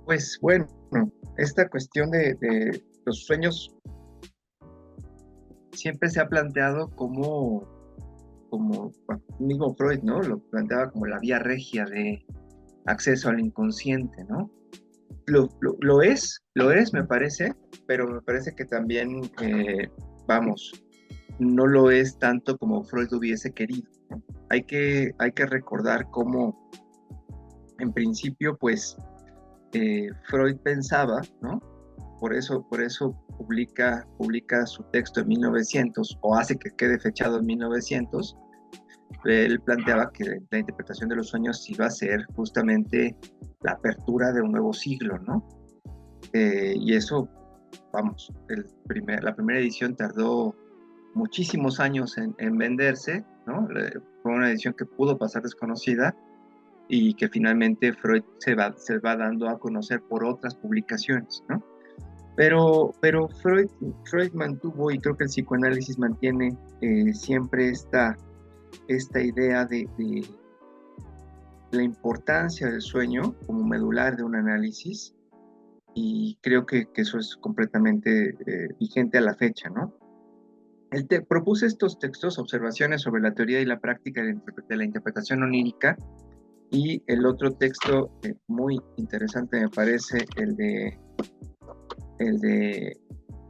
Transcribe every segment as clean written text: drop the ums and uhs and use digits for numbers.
Pues bueno, esta cuestión de los sueños siempre se ha planteado como bueno, mismo Freud, ¿no? Lo planteaba como la vía regia de acceso al inconsciente, ¿no? Lo es, me parece, pero me parece que también, vamos, no lo es tanto como Freud hubiese querido, ¿no? Hay que recordar cómo, en principio, pues, Freud pensaba, ¿no? Por eso publica su texto en 1900, o hace que quede fechado en 1900. Él planteaba que la interpretación de los sueños iba a ser justamente la apertura de un nuevo siglo, ¿no? Y eso, vamos, la primera edición tardó muchísimos años en venderse, ¿no? Fue una edición que pudo pasar desconocida y que finalmente Freud se va dando a conocer por otras publicaciones, ¿no? Pero Freud mantuvo, y creo que el psicoanálisis mantiene siempre esta idea de la importancia del sueño como medular de un análisis, y creo que eso es completamente vigente a la fecha, ¿no? Él propuso estos textos, observaciones sobre la teoría y la práctica de la interpretación onírica, y el otro texto muy interesante me parece el de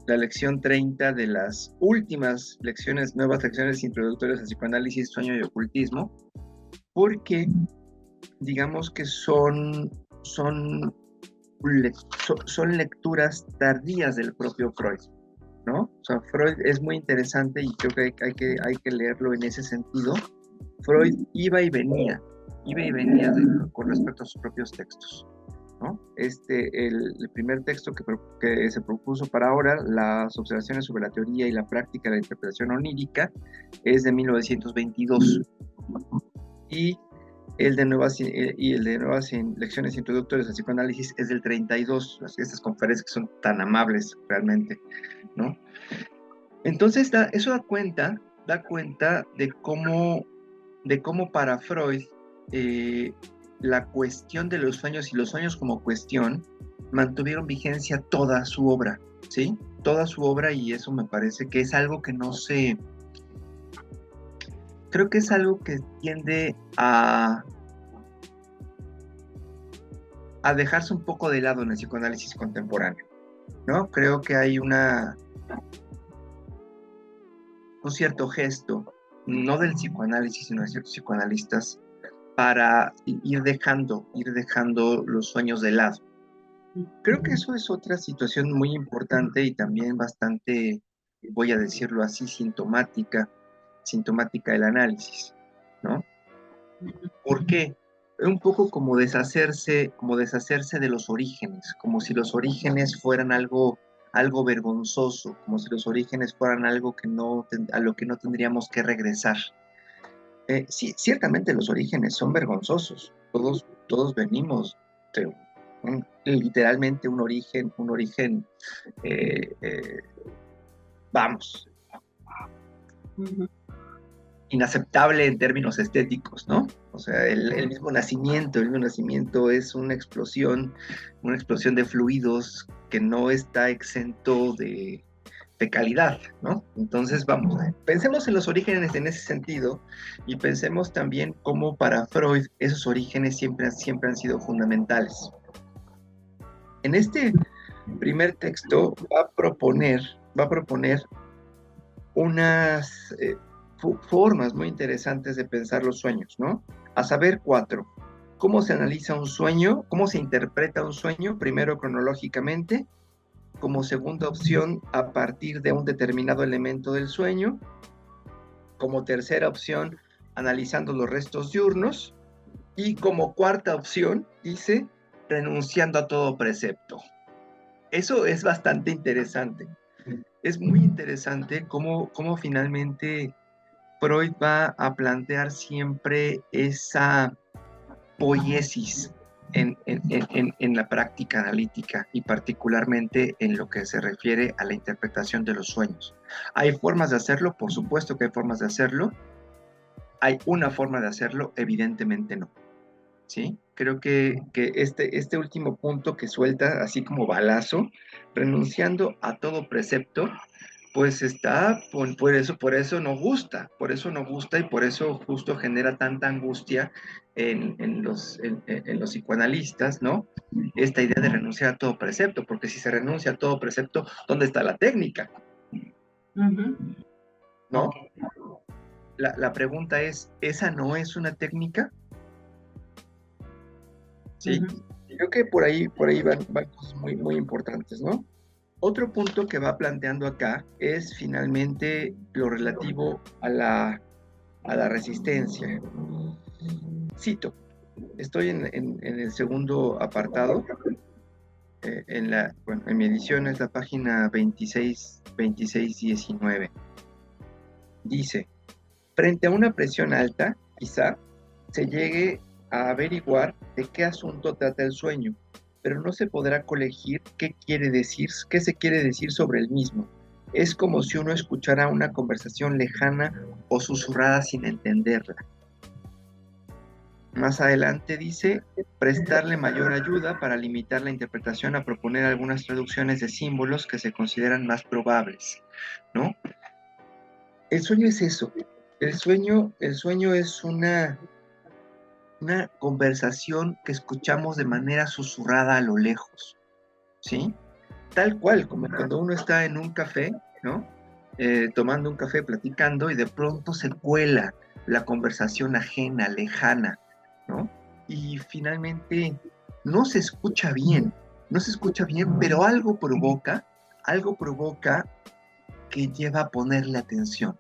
la lección 30 de las últimas lecciones, nuevas lecciones introductorias al psicoanálisis, sueño y ocultismo, porque digamos que son lecturas tardías del propio Freud, ¿no? O sea, Freud es muy interesante y creo que hay que leerlo en ese sentido. Freud iba y venía con respecto a sus propios textos, ¿no? El primer texto que se propuso para ahora, las observaciones sobre la teoría y la práctica de la interpretación onírica, es de 1922. Y el de nuevas lecciones introductorias al psicoanálisis es del 32, estas conferencias que son tan amables realmente, ¿no? Entonces, eso da cuenta de cómo para Freud eh, la cuestión de los sueños y los sueños como cuestión mantuvieron vigencia toda su obra, ¿sí? Toda su obra, y eso me parece que es algo que no se... Creo que es algo que tiende a dejarse un poco de lado en el psicoanálisis contemporáneo, ¿no? Creo que hay un cierto gesto, no del psicoanálisis, sino de ciertos psicoanalistas, para ir dejando los sueños de lado. Creo que eso es otra situación muy importante y también bastante, voy a decirlo así, sintomática del análisis, ¿no? ¿Por qué? Un poco como deshacerse de los orígenes, como si los orígenes fueran algo vergonzoso, como si los orígenes fueran algo a lo que no tendríamos que regresar. Sí, ciertamente los orígenes son vergonzosos. Todos venimos de literalmente un origen, eh, eh, vamos, inaceptable en términos estéticos, ¿no? O sea, el mismo nacimiento es una explosión de fluidos que no está exento de calidad, ¿no? Entonces, vamos, pensemos en los orígenes en ese sentido, y pensemos también cómo para Freud esos orígenes siempre han sido fundamentales. En este primer texto va a proponer unas formas muy interesantes de pensar los sueños, ¿no? A saber, 4. ¿Cómo se analiza un sueño? ¿Cómo se interpreta un sueño? Primero, cronológicamente. Como segunda opción, a partir de un determinado elemento del sueño. Como tercera opción, analizando los restos diurnos. Y como cuarta opción, dice, renunciando a todo precepto. Eso es bastante interesante. Es muy interesante cómo finalmente Freud va a plantear siempre esa poiesis en la práctica analítica, y particularmente en lo que se refiere a la interpretación de los sueños. ¿Hay formas de hacerlo? Por supuesto que hay formas de hacerlo. ¿Hay una forma de hacerlo? Evidentemente no, ¿sí? Creo que este último punto que suelta, así como balazo, renunciando a todo precepto, pues está, por eso no gusta, y por eso justo genera tanta angustia en los psicoanalistas, ¿no? Esta idea de renunciar a todo precepto, porque si se renuncia a todo precepto, ¿dónde está la técnica? ¿No? La pregunta es, ¿esa no es una técnica? Sí, creo que por ahí van cosas muy, muy importantes, ¿no? Otro punto que va planteando acá es finalmente lo relativo a la resistencia. Cito, estoy en el segundo apartado, en mi edición es la página 2619. Dice, frente a una presión alta, quizá se llegue a averiguar de qué asunto trata el sueño, pero no se podrá colegir qué quiere decir, qué se quiere decir sobre el mismo. Es como si uno escuchara una conversación lejana o susurrada sin entenderla. Más adelante dice, prestarle mayor ayuda para limitar la interpretación a proponer algunas traducciones de símbolos que se consideran más probables, ¿no? El sueño es eso. El sueño es una conversación que escuchamos de manera susurrada a lo lejos, ¿sí? Tal cual, como cuando uno está en un café, ¿no? Tomando un café, platicando, y de pronto se cuela la conversación ajena, lejana, ¿no? Y finalmente no se escucha bien, pero algo provoca que lleva a ponerle atención,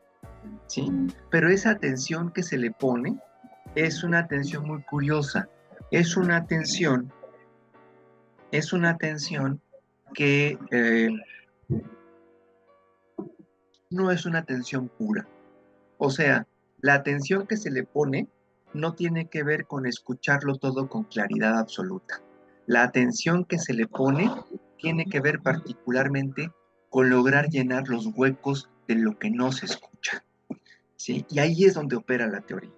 ¿sí? Pero esa atención que se le pone es una atención muy curiosa, es una atención, que no es una atención pura. O sea, la atención que se le pone no tiene que ver con escucharlo todo con claridad absoluta. La atención que se le pone tiene que ver particularmente con lograr llenar los huecos de lo que no se escucha, ¿sí? Y ahí es donde opera la teoría,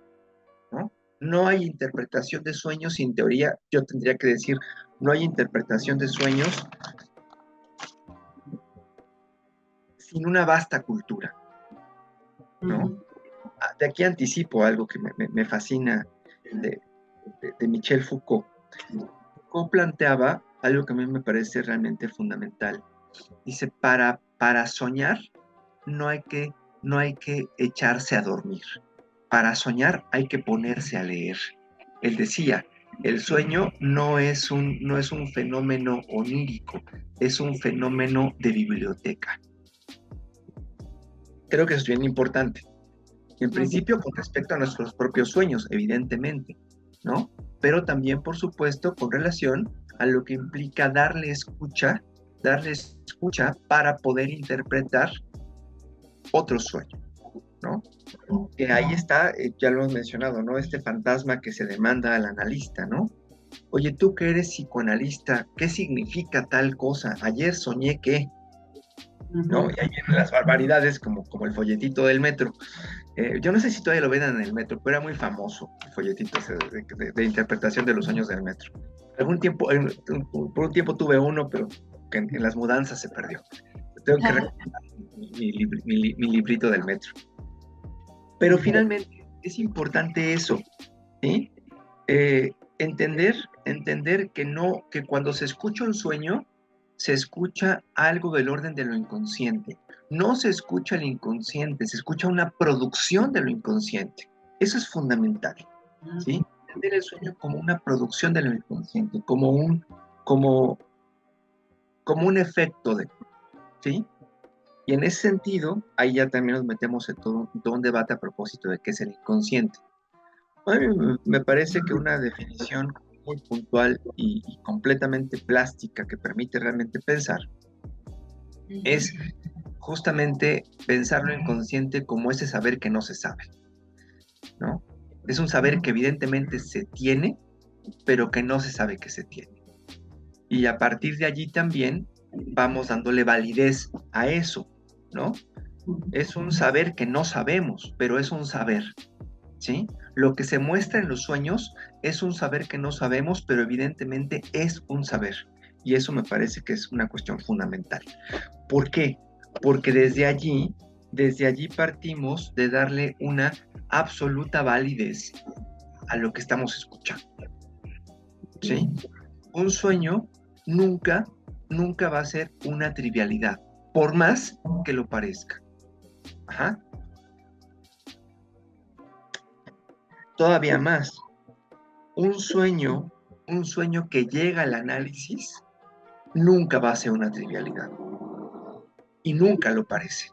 ¿no? No hay interpretación de sueños sin teoría. Yo tendría que decir, no hay interpretación de sueños sin una vasta cultura, ¿no? De aquí anticipo algo que me fascina de Michel Foucault. Foucault planteaba algo que a mí me parece realmente fundamental. Dice, para soñar no hay que echarse a dormir. Para soñar hay que ponerse a leer. Él decía, el sueño no es un fenómeno onírico, es un fenómeno de biblioteca. Creo que eso es bien importante. En principio, con respecto a nuestros propios sueños, evidentemente, ¿no? Pero también, por supuesto, con relación a lo que implica darle escucha para poder interpretar otro sueño, ¿no? Que ahí está, ya lo hemos mencionado, ¿no? Este fantasma que se demanda al analista, ¿no? Oye, tú que eres psicoanalista, ¿qué significa tal cosa? Ayer soñé que, ¿no? Y ahí vienen las barbaridades como el folletito del metro. Yo no sé si todavía lo ven en el metro, pero era muy famoso el folletito ese de interpretación de los sueños del metro. Por un tiempo tuve uno, pero que en las mudanzas se perdió. Tengo que recordar mi librito del metro. Pero finalmente es importante eso, ¿sí? Entender que cuando se escucha un sueño, se escucha algo del orden de lo inconsciente. No se escucha el inconsciente, se escucha una producción de lo inconsciente. Eso es fundamental, ¿sí? Entender el sueño como una producción de lo inconsciente, como un efecto de, ¿sí? Y en ese sentido, ahí ya también nos metemos en todo un debate a propósito de qué es el inconsciente. A mí me parece que una definición muy puntual y completamente plástica que permite realmente pensar es justamente pensar lo inconsciente como ese saber que no se sabe, ¿no? Es un saber que evidentemente se tiene, pero que no se sabe que se tiene. Y a partir de allí también vamos dándole validez a eso, ¿no? Es un saber que no sabemos, pero es un saber. ¿sí? Lo que se muestra en los sueños es un saber que no sabemos, pero evidentemente es un saber. Y eso me parece que es una cuestión fundamental. ¿Por qué? Porque desde allí partimos de darle una absoluta validez a lo que estamos escuchando, ¿sí? Un sueño nunca, nunca va a ser una trivialidad, por más que lo parezca. Ajá. Todavía más, un sueño, un sueño que llega al análisis, nunca va a ser una trivialidad y nunca lo parece.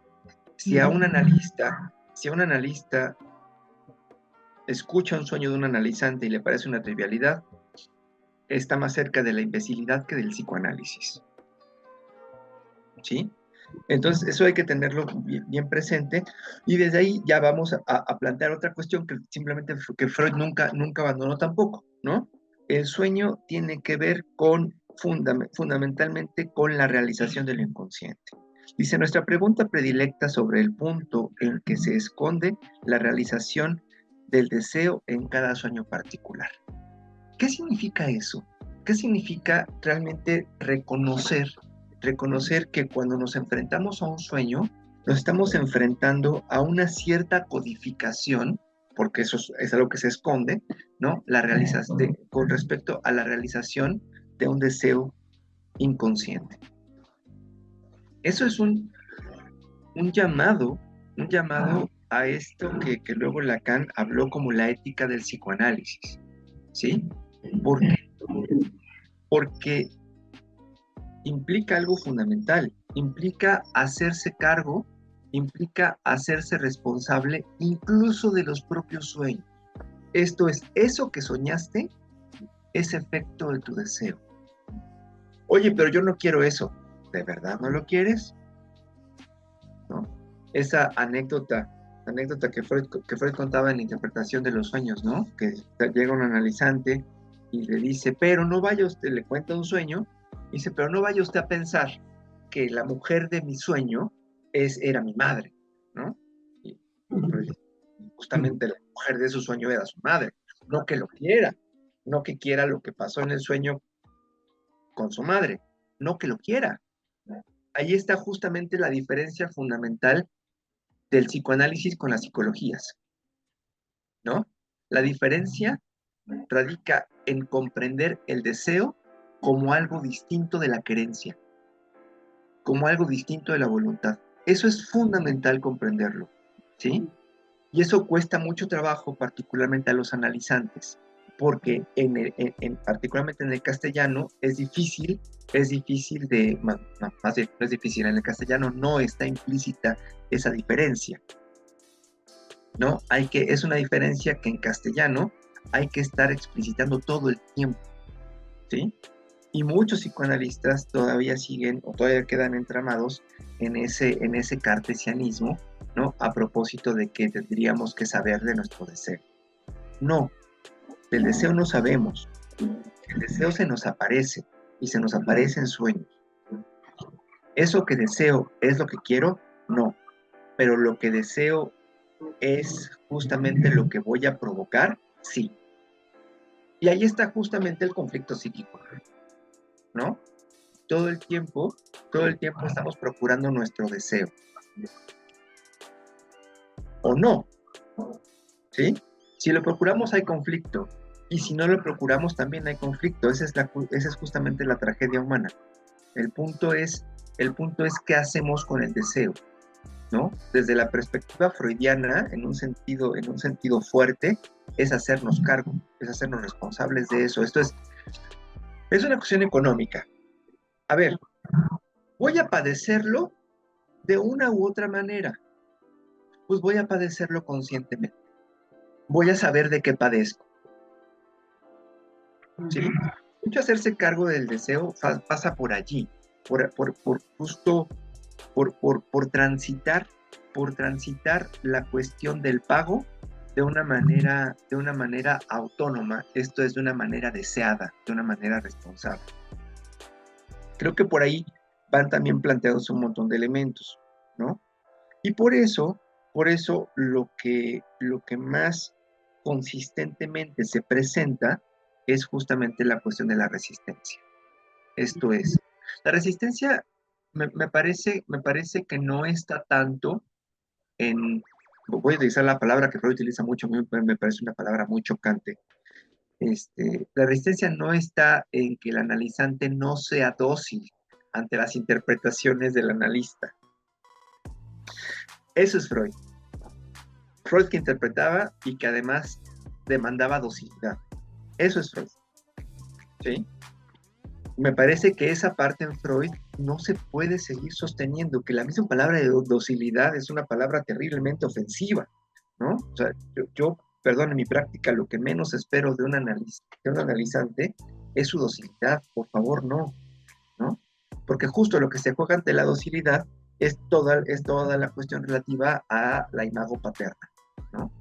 Si a un analista escucha un sueño de un analizante y le parece una trivialidad, está más cerca de la imbecilidad que del psicoanálisis, ¿sí? Entonces, eso hay que tenerlo bien, bien presente y desde ahí ya vamos a plantear otra cuestión que simplemente que Freud nunca abandonó tampoco, ¿no? El sueño tiene que ver con fundamentalmente con la realización del inconsciente. Dice, nuestra pregunta predilecta sobre el punto en que se esconde la realización del deseo en cada sueño particular. ¿Qué significa eso? ¿Qué significa realmente reconocer que cuando nos enfrentamos a un sueño, nos estamos enfrentando a una cierta codificación, porque eso es algo que se esconde, ¿no? Con respecto a la realización de un deseo inconsciente. Eso es un llamado, un llamado a esto que luego Lacan habló como la ética del psicoanálisis, ¿sí? ¿Por qué? Porque implica algo fundamental, implica hacerse cargo, implica hacerse responsable incluso de los propios sueños. Esto es, eso que soñaste es efecto de tu deseo. Oye, pero yo no quiero eso. ¿De verdad no lo quieres? ¿No? Esa anécdota que Freud contaba en la interpretación de los sueños, ¿no? Que llega un analizante y le dice, pero no vaya usted, le cuenta un sueño, y dice, pero no vaya usted a pensar que la mujer de mi sueño era mi madre, ¿no? Y pues, justamente la mujer de su sueño era su madre, no que lo quiera, no que quiera lo que pasó en el sueño con su madre, no que lo quiera. Ahí está justamente la diferencia fundamental del psicoanálisis con las psicologías, ¿no? La diferencia radica en comprender el deseo como algo distinto de la querencia, como algo distinto de la voluntad. Eso es fundamental comprenderlo, ¿sí? Y eso cuesta mucho trabajo, particularmente a los analizantes, porque particularmente en el castellano es difícil más bien, no es difícil, en el castellano no está implícita esa diferencia, ¿no? Es una diferencia que en castellano hay que estar explicitando todo el tiempo, ¿sí? Y muchos psicoanalistas todavía siguen o todavía quedan entramados en ese cartesianismo, ¿no? A propósito de que tendríamos que saber de nuestro deseo. No, del deseo no sabemos. El deseo se nos aparece y se nos aparece en sueños. ¿Eso que deseo es lo que quiero? No, pero lo que deseo es justamente lo que voy a provocar, sí. Y ahí está justamente el conflicto psíquico, ¿no? Todo el tiempo, todo el tiempo estamos procurando nuestro deseo. ¿O no? ¿Sí? Si lo procuramos hay conflicto. Y si no lo procuramos también hay conflicto. Esa es justamente la tragedia humana. El punto es qué hacemos con el deseo, ¿no? Desde la perspectiva freudiana, en un sentido fuerte, es hacernos cargo, es hacernos responsables de eso. Es una cuestión económica. A ver, voy a padecerlo de una u otra manera. Pues voy a padecerlo conscientemente. Voy a saber de qué padezco. ¿Sí? Mucho hacerse cargo del deseo pasa por allí, por justo, por transitar la cuestión del pago de una manera autónoma, esto es de una manera deseada, de una manera responsable. Creo que por ahí van también planteados un montón de elementos, ¿no? Y por eso lo que más consistentemente se presenta es justamente la cuestión de la resistencia. Esto es, la resistencia me parece que no está tanto en, voy a utilizar la palabra que Freud utiliza mucho, me parece una palabra muy chocante. La resistencia no está en que el analizante no sea dócil ante las interpretaciones del analista. Eso es Freud. Freud que interpretaba y que además demandaba docilidad. Eso es Freud. ¿Sí? Me parece que esa parte en Freud no se puede seguir sosteniendo, que la misma palabra de docilidad es una palabra terriblemente ofensiva, ¿no? O sea, perdón, en mi práctica lo que menos espero de un analizante es su docilidad, por favor, no, ¿no? Porque justo lo que se juega ante la docilidad es toda la cuestión relativa a la imago paterna, ¿no?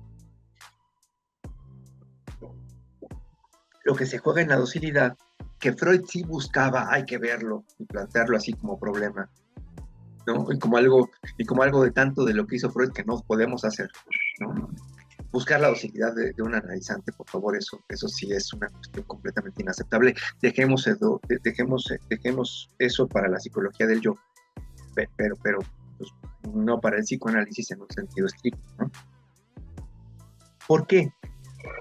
Lo que se juega en la docilidad, que Freud sí buscaba, hay que verlo y plantearlo así como problema, ¿no? Y como algo de tanto de lo que hizo Freud que no podemos hacer, ¿no? Buscar la docilidad de un analizante, por favor, eso sí es una cuestión completamente inaceptable. Dejemos eso para la psicología del yo, pero pues, no para el psicoanálisis en un sentido estricto, ¿no? ¿Por qué?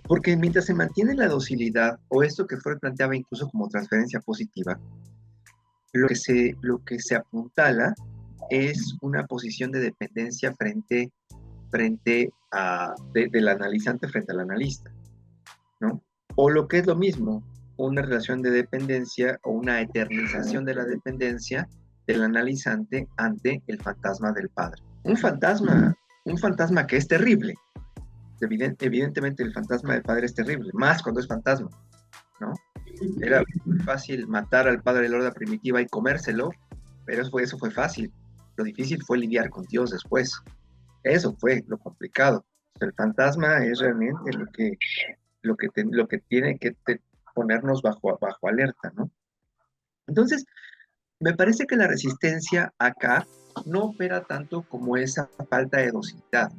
Porque mientras se mantiene la docilidad, o esto que Freud planteaba incluso como transferencia positiva, lo que se apuntala es una posición de dependencia del analizante frente al analista, ¿no? O lo que es lo mismo, una relación de dependencia o una eternización de la dependencia del analizante ante el fantasma del padre. Un fantasma que es terrible. Evidentemente el fantasma del padre es terrible, más cuando es fantasma, ¿no? Era fácil matar al padre de la horda primitiva y comérselo, pero eso fue fácil. Lo difícil fue lidiar con Dios después. Eso fue lo complicado. El fantasma es realmente lo que tiene que ponernos bajo alerta, ¿no? Entonces, me parece que la resistencia acá no opera tanto como esa falta de docilidad.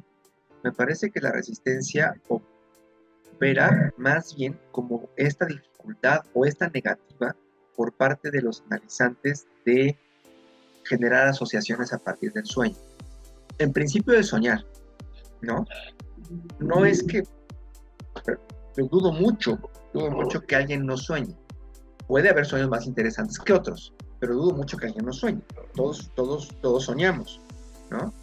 Me parece que la resistencia opera más bien como esta dificultad o esta negativa por parte de los analizantes de generar asociaciones a partir del sueño. En principio de soñar, ¿no? No es que, yo dudo mucho que alguien no sueñe. Puede haber sueños más interesantes que otros, pero dudo mucho que alguien no sueñe. Todos soñamos, ¿no?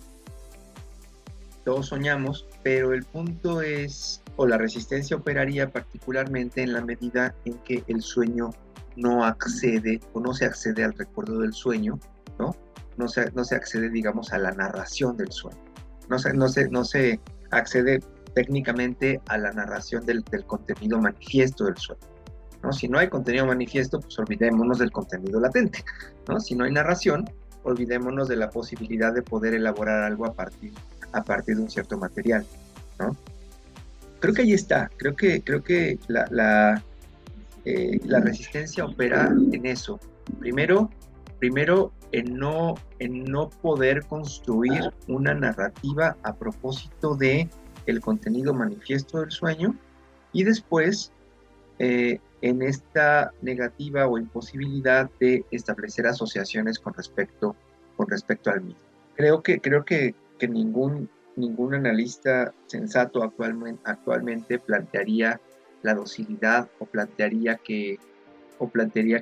Todos soñamos, pero el punto es, o la resistencia operaría particularmente en la medida en que el sueño no accede o no se accede al recuerdo del sueño, ¿no? No se accede, digamos, a la narración del sueño. No se accede técnicamente a la narración del contenido manifiesto del sueño, ¿no? Si no hay contenido manifiesto, pues olvidémonos del contenido latente, ¿no? Si no hay narración, olvidémonos de la posibilidad de poder elaborar algo a partir de un cierto material, ¿no? Creo que ahí está, creo que la resistencia opera en eso. Primero en no poder construir una narrativa a propósito de el contenido manifiesto del sueño, y después en esta negativa o imposibilidad de establecer asociaciones con respecto al mismo. Creo que ningún analista sensato actualmente plantearía la docilidad o plantearía que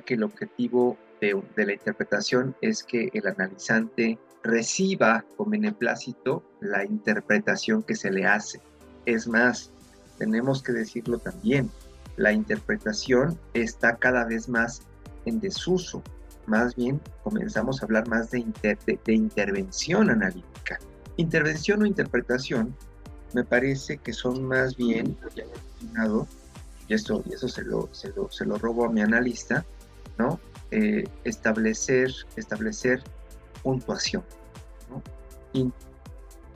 el objetivo de la interpretación es que el analizante reciba con beneplácito la interpretación que se le hace. Es más, tenemos que decirlo también, la interpretación está cada vez más en desuso. Más bien comenzamos a hablar más de intervención analítica. Intervención o interpretación me parece que son más bien, ya he mencionado, y eso se lo robo a mi analista, ¿no? Establecer puntuación, ¿no? Y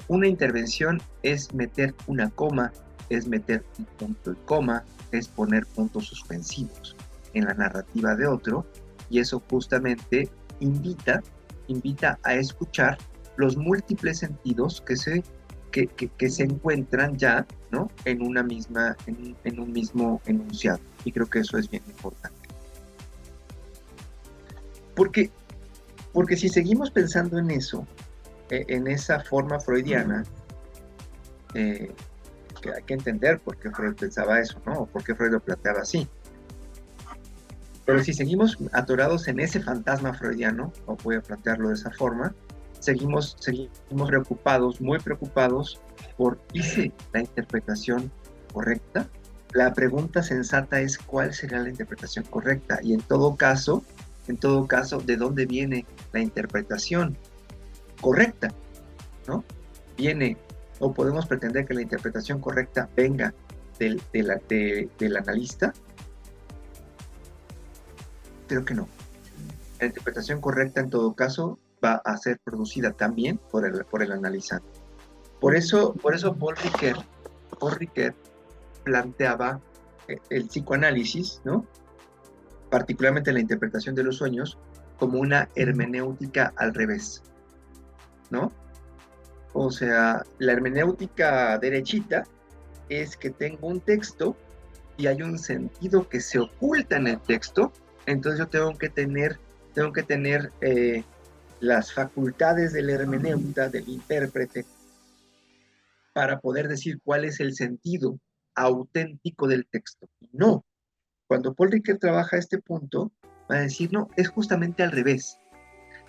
una intervención es meter una coma, es meter un punto y coma, es poner puntos suspensivos en la narrativa de otro, y eso justamente invita a escuchar los múltiples sentidos que se que se encuentran ya, ¿no? En un mismo enunciado. Y creo que eso es bien importante. Porque si seguimos pensando en eso, en esa forma freudiana, que hay que entender por qué Freud pensaba eso, ¿no? O por qué Freud lo planteaba así. Pero si seguimos atorados en ese fantasma freudiano, o voy a plantearlo de esa forma, seguimos preocupados, muy preocupados por ¿hice la interpretación correcta? La pregunta sensata es ¿cuál será la interpretación correcta? Y en todo caso, ¿de dónde viene la interpretación correcta? ¿No? Viene, o podemos pretender que la interpretación correcta venga del analista. Creo que no. La interpretación correcta, en todo caso, va a ser producida también por el analizante. Por eso Paul Ricoeur planteaba el psicoanálisis, ¿no? Particularmente la interpretación de los sueños, como una hermenéutica al revés, ¿no? O sea, la hermenéutica derechita es que tengo un texto y hay un sentido que se oculta en el texto, entonces yo tengo que tener las facultades del hermeneuta, del intérprete, para poder decir cuál es el sentido auténtico del texto. No, cuando Paul Ricoeur trabaja este punto, va a decir, no, es justamente al revés.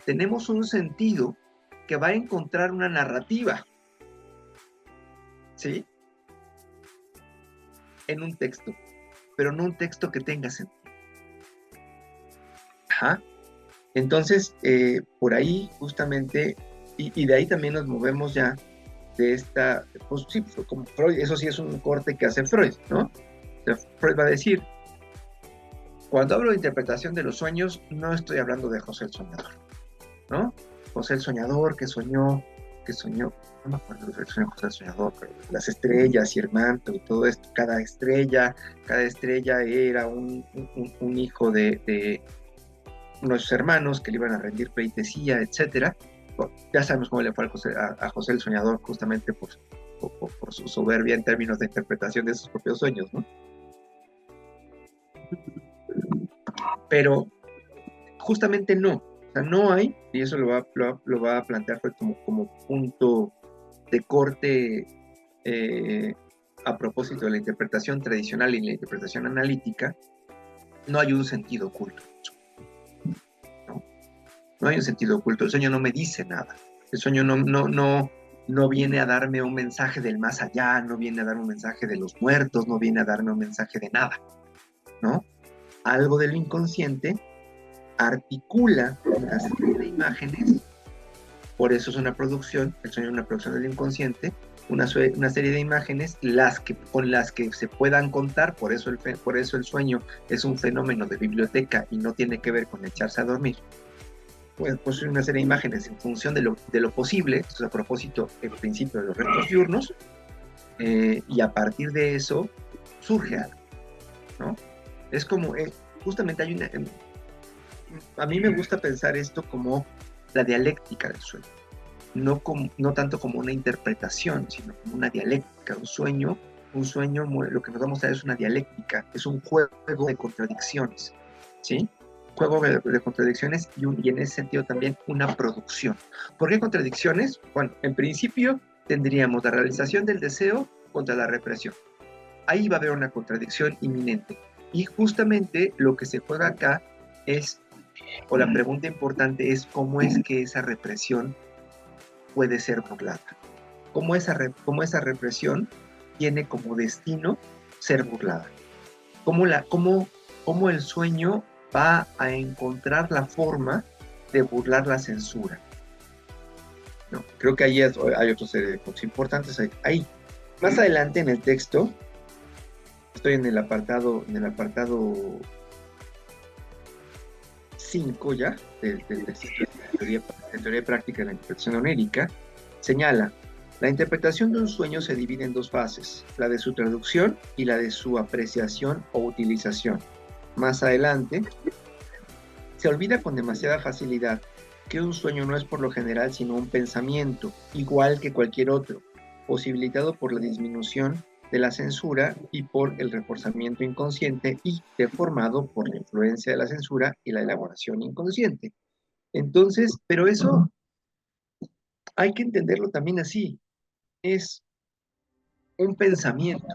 Tenemos un sentido que va a encontrar una narrativa, ¿sí? En un texto, pero no un texto que tenga sentido. Ajá. Entonces, por ahí justamente, y de ahí también nos movemos ya de esta, pues sí, como Freud, eso sí es un corte que hace Freud, ¿no? O sea, Freud va a decir, cuando hablo de interpretación de los sueños, no estoy hablando de José el Soñador, ¿no? José el Soñador que soñó, no me acuerdo de José el Soñador, pero las estrellas y el manto y todo esto, cada estrella era un hijo de unos hermanos que le iban a rendir pleitesía, etcétera. Ya sabemos cómo le fue a José el Soñador, justamente por su soberbia en términos de interpretación de sus propios sueños, ¿no? Pero justamente no, o sea, no hay, y eso lo va a plantear como punto de corte a propósito de la interpretación tradicional y la interpretación analítica, no hay un sentido oculto. No hay un sentido oculto, el sueño no me dice nada, el sueño no viene a darme un mensaje del más allá, no viene a darme un mensaje de los muertos, no viene a darme un mensaje de nada, ¿no? Algo del inconsciente articula una serie de imágenes, por eso es una producción, el sueño es una producción del inconsciente, una serie de imágenes con las que se puedan contar, por eso el sueño es un fenómeno de biblioteca y no tiene que ver con echarse a dormir. Pues una serie de imágenes en función de lo posible, esto es a propósito el principio de los retos diurnos, y a partir de eso surge algo, ¿no? Es como, justamente hay a mí me gusta pensar esto como la dialéctica del sueño, no tanto como una interpretación, sino como una dialéctica. Un sueño, lo que nos vamos a dar es una dialéctica, es un juego de contradicciones, ¿sí? Juego de contradicciones y en ese sentido también una producción. ¿Por qué contradicciones? Bueno, en principio tendríamos la realización del deseo contra la represión. Ahí va a haber una contradicción inminente. Y justamente lo que se juega acá es, o la pregunta importante es, ¿cómo es que esa represión puede ser burlada? ¿Cómo esa represión tiene como destino ser burlada? ¿Cómo el sueño va a encontrar la forma de burlar la censura? No, creo que ahí hay otra serie de cosas importantes. Ahí. Más adelante en el texto, estoy en el apartado 5 ya, del teoría práctica de la interpretación onírica, señala, la interpretación de un sueño se divide en dos fases, la de su traducción y la de su apreciación o utilización. Más adelante, se olvida con demasiada facilidad que un sueño no es por lo general sino un pensamiento, igual que cualquier otro, posibilitado por la disminución de la censura y por el reforzamiento inconsciente y deformado por la influencia de la censura y la elaboración inconsciente. Entonces, pero eso hay que entenderlo también así, es un pensamiento,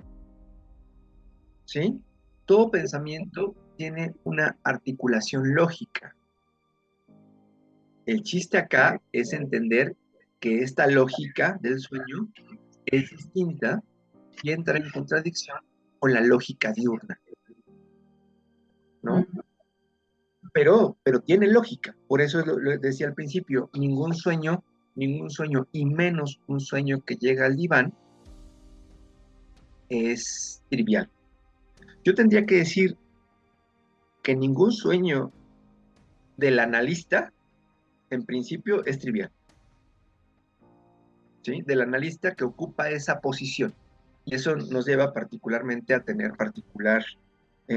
¿sí? Todo pensamiento tiene una articulación lógica. El chiste acá es entender que esta lógica del sueño es distinta y entra en contradicción con la lógica diurna, ¿no? Pero tiene lógica. Por eso lo decía al principio, ningún sueño, y menos un sueño que llega al diván, es trivial. Yo tendría que decir que ningún sueño del analista, en principio, es trivial, ¿sí? Del analista que ocupa esa posición. Y eso nos lleva particularmente a tener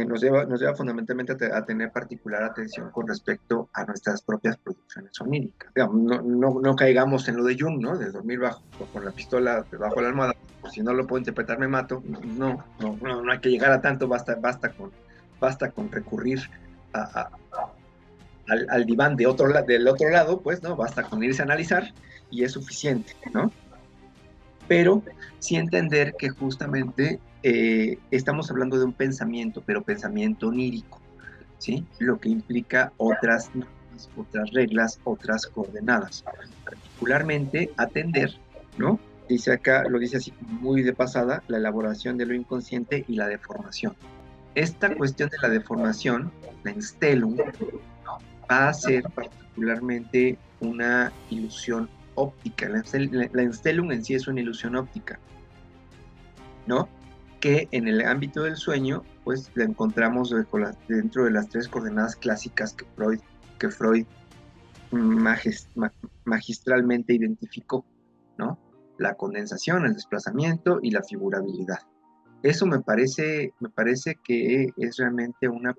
nos lleva fundamentalmente a tener particular atención con respecto a nuestras propias producciones oníricas. Digamos, no caigamos en lo de Jung, ¿no? De dormir con la pistola debajo de la almohada, por si no lo puedo interpretar me mato. No hay que llegar a tanto, basta con recurrir a, al diván del otro lado, pues, ¿no? Basta con irse a analizar y es suficiente, ¿no? Pero sí entender que justamente estamos hablando de un pensamiento, pero pensamiento onírico, ¿sí? Lo que implica otras normas, otras reglas, otras coordenadas. Particularmente atender, ¿no? Dice acá, lo dice así muy de pasada, la elaboración de lo inconsciente y la deformación. Esta cuestión de la deformación, la Enstellung, ¿no? Va a ser particularmente una ilusión óptica. La Enstellung en sí es una ilusión óptica, ¿no? Que en el ámbito del sueño, pues la encontramos dentro de las tres coordenadas clásicas que Freud magistralmente identificó, ¿no? La condensación, el desplazamiento y la figurabilidad. Eso me parece que es realmente una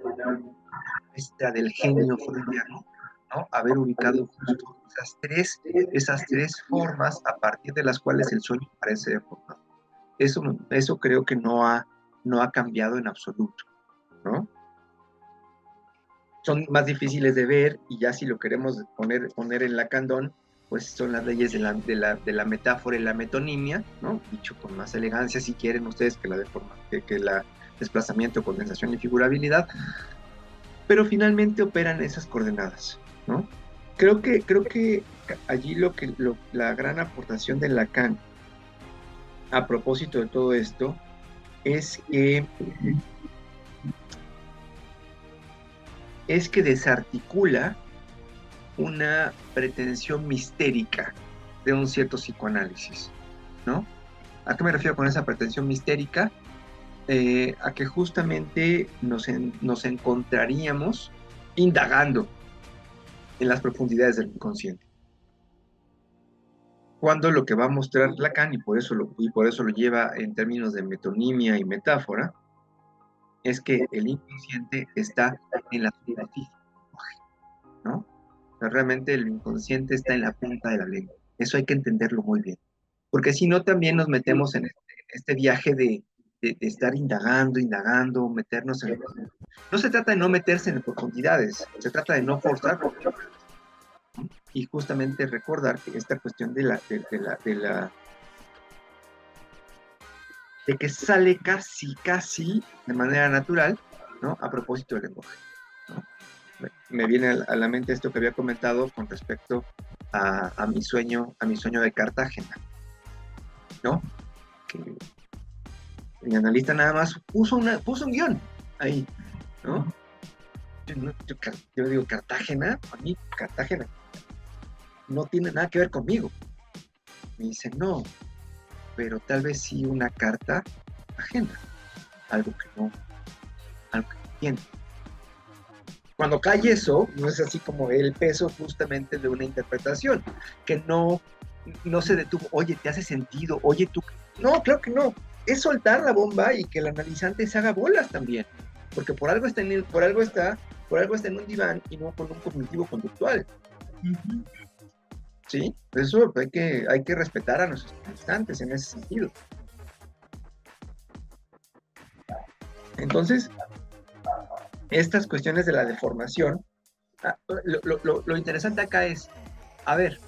muestra del genio freudiano, ¿no? Haber ubicado justo esas tres formas a partir de las cuales el sueño parece deformado. Eso creo que no ha cambiado en absoluto, ¿no? Son más difíciles de ver y ya si lo queremos poner en Lacandón, pues son las leyes de la metáfora y la metonimia, ¿no? Dicho con más elegancia, si quieren ustedes, que la desplazamiento, condensación y figurabilidad, pero finalmente operan esas coordenadas, ¿no? Creo que allí la gran aportación de Lacan a propósito de todo esto es que desarticula una pretensión mistérica de un cierto psicoanálisis, ¿no? ¿A qué me refiero con esa pretensión mistérica? A que justamente nos encontraríamos indagando en las profundidades del inconsciente. Cuando lo que va a mostrar Lacan, y por eso lo lleva en términos de metonimia y metáfora, es que el inconsciente está en la superficie, ¿no? O sea, realmente el inconsciente está en la punta de la lengua. Eso hay que entenderlo muy bien. Porque si no, también nos metemos en este viaje de estar indagando, meternos en... No se trata de no meterse en profundidades, se trata de no forzar y justamente recordar que esta cuestión de que sale casi de manera natural, ¿no? A propósito del lenguaje, ¿no? Me viene a la mente esto que había comentado con respecto a mi sueño de Cartagena, ¿no? Que mi analista nada más puso un guión ahí, ¿no? Yo digo, Cartagena, a mí Cartagena no tiene nada que ver conmigo. Me dice, no, pero tal vez sí una carta ajena, algo que no tiene. Cuando cae eso, no es así como el peso justamente de una interpretación, que no se detuvo, oye, ¿te hace sentido? Oye, tú... No, claro que no. Es soltar la bomba y que el analizante se haga bolas también, porque por algo está en un diván y no con un cognitivo conductual. ¿sí? Eso hay que respetar a nuestros instantes en ese sentido. Entonces, estas cuestiones de la deformación, lo interesante acá es, a ver,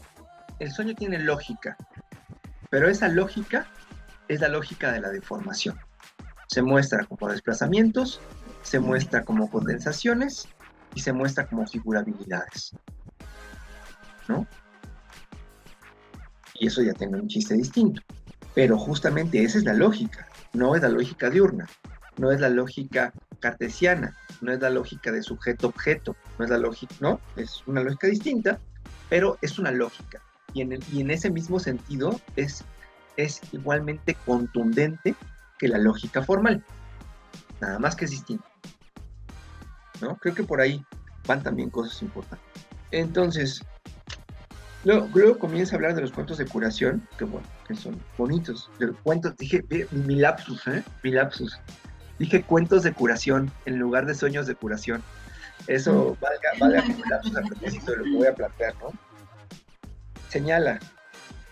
el sueño tiene lógica, pero esa lógica es la lógica de la deformación. Se muestra como desplazamientos, se muestra como condensaciones y se muestra como figurabilidades, ¿no? Y eso ya tiene un chiste distinto. Pero justamente esa es la lógica, no es la lógica diurna, no es la lógica cartesiana, no es la lógica de sujeto-objeto, no es la lógica, no, es una lógica distinta, pero es una lógica. Y en ese mismo sentido es igualmente contundente que la lógica formal, nada más que es distinto, ¿no? Creo que por ahí van también cosas importantes. Entonces, luego comienza a hablar de los cuentos de curación, que bueno, que son bonitos. De los cuentos, dije, mi lapsus, ¿eh? Mi lapsus. Dije cuentos de curación en lugar de sueños de curación. Eso valga como lapsus a propósito de lo que voy a plantear, ¿no? Señala,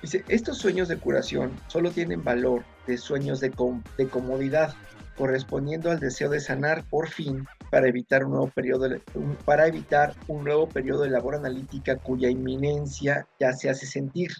dice, estos sueños de curación solo tienen valor de sueños de comodidad, correspondiendo al deseo de sanar por fin para evitar un nuevo periodo de labor analítica cuya inminencia ya se hace sentir.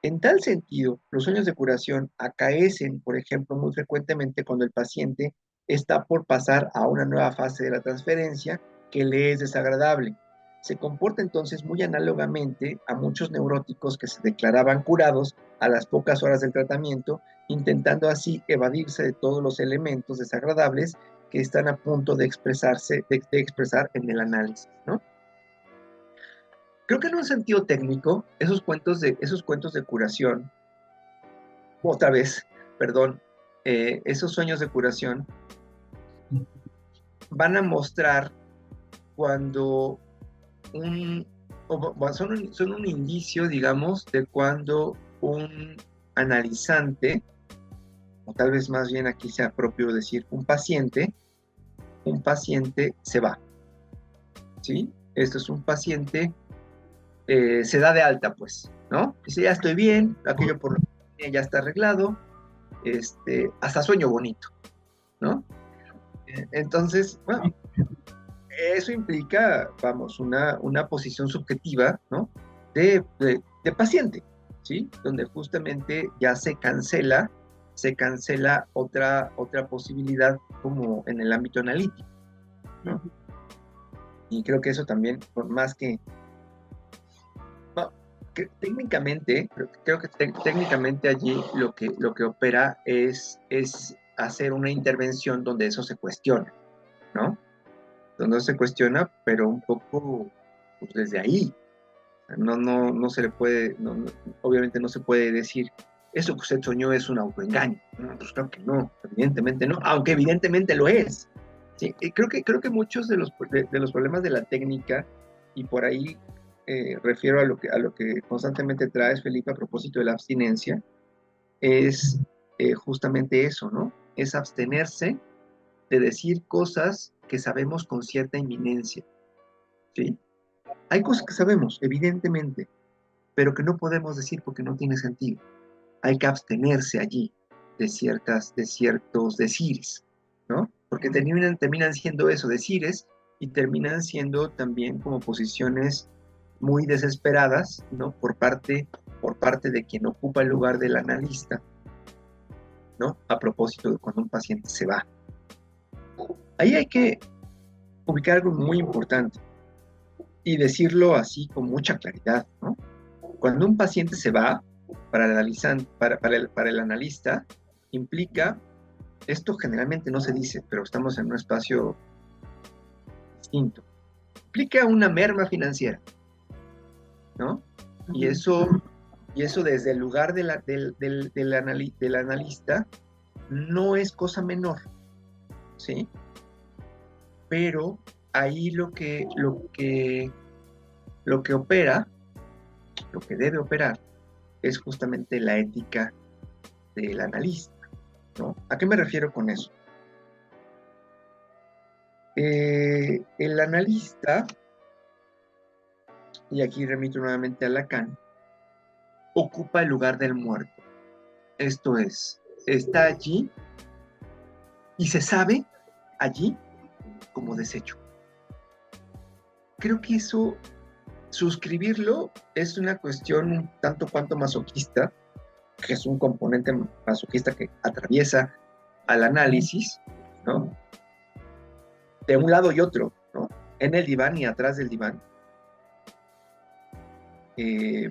En tal sentido, los sueños de curación acaecen, por ejemplo, muy frecuentemente cuando el paciente está por pasar a una nueva fase de la transferencia que le es desagradable. Se comporta entonces muy análogamente a muchos neuróticos que se declaraban curados a las pocas horas del tratamiento, intentando así evadirse de todos los elementos desagradables que están a punto de expresar en el análisis, ¿no? Creo que en un sentido técnico, esos cuentos de curación, otra vez, perdón, esos sueños de curación van a mostrar cuando un, son un indicio, digamos, de cuando un analizante, o tal vez más bien aquí sea propio decir un paciente se va, ¿sí? Esto es un paciente, se da de alta, pues, ¿no? Dice, ya estoy bien, aquello por lo que ya está arreglado, hasta sueño bonito, ¿no? Entonces, bueno, eso implica, vamos, una posición subjetiva, ¿no? De paciente, ¿sí? Donde justamente ya se cancela otra posibilidad como en el ámbito analítico, ¿no? Y creo que eso también, por más que, no, que técnicamente, creo que técnicamente allí lo que opera es hacer una intervención donde eso se cuestiona, ¿no? Donde se cuestiona, pero un poco pues, desde ahí. No se le puede, obviamente no se puede decir, eso que usted soñó es un autoengaño. No, pues claro que no, evidentemente no, aunque evidentemente lo es. Sí, creo que muchos de los problemas de la técnica, y por ahí refiero a lo que constantemente traes, Felipe, a propósito de la abstinencia, es justamente eso, ¿no? Es abstenerse de decir cosas que sabemos con cierta inminencia, ¿sí? Hay cosas que sabemos, evidentemente, pero que no podemos decir porque no tiene sentido. Hay que abstenerse allí de ciertos decires, ¿no? Porque terminan siendo eso, decires, y terminan siendo también como posiciones muy desesperadas, ¿no? Por parte de quien ocupa el lugar del analista, ¿no? A propósito de cuando un paciente se va. Ahí hay que ubicar algo muy importante y decirlo así con mucha claridad, ¿no? Cuando un paciente se va, para el analista, implica, esto generalmente no se dice, pero estamos en un espacio distinto, implica una merma financiera, ¿no? Y eso desde el lugar del analista no es cosa menor, ¿sí? Pero ahí lo que opera, lo que debe operar, es justamente la ética del analista, ¿no? ¿A qué me refiero con eso? El analista, y aquí remito nuevamente a Lacan, ocupa el lugar del muerto. Esto es, está allí y se sabe allí como desecho. Creo que eso, suscribirlo, es una cuestión un tanto cuanto masoquista, que es un componente masoquista que atraviesa al análisis, ¿no? De un lado y otro, ¿no? En el diván y atrás del diván.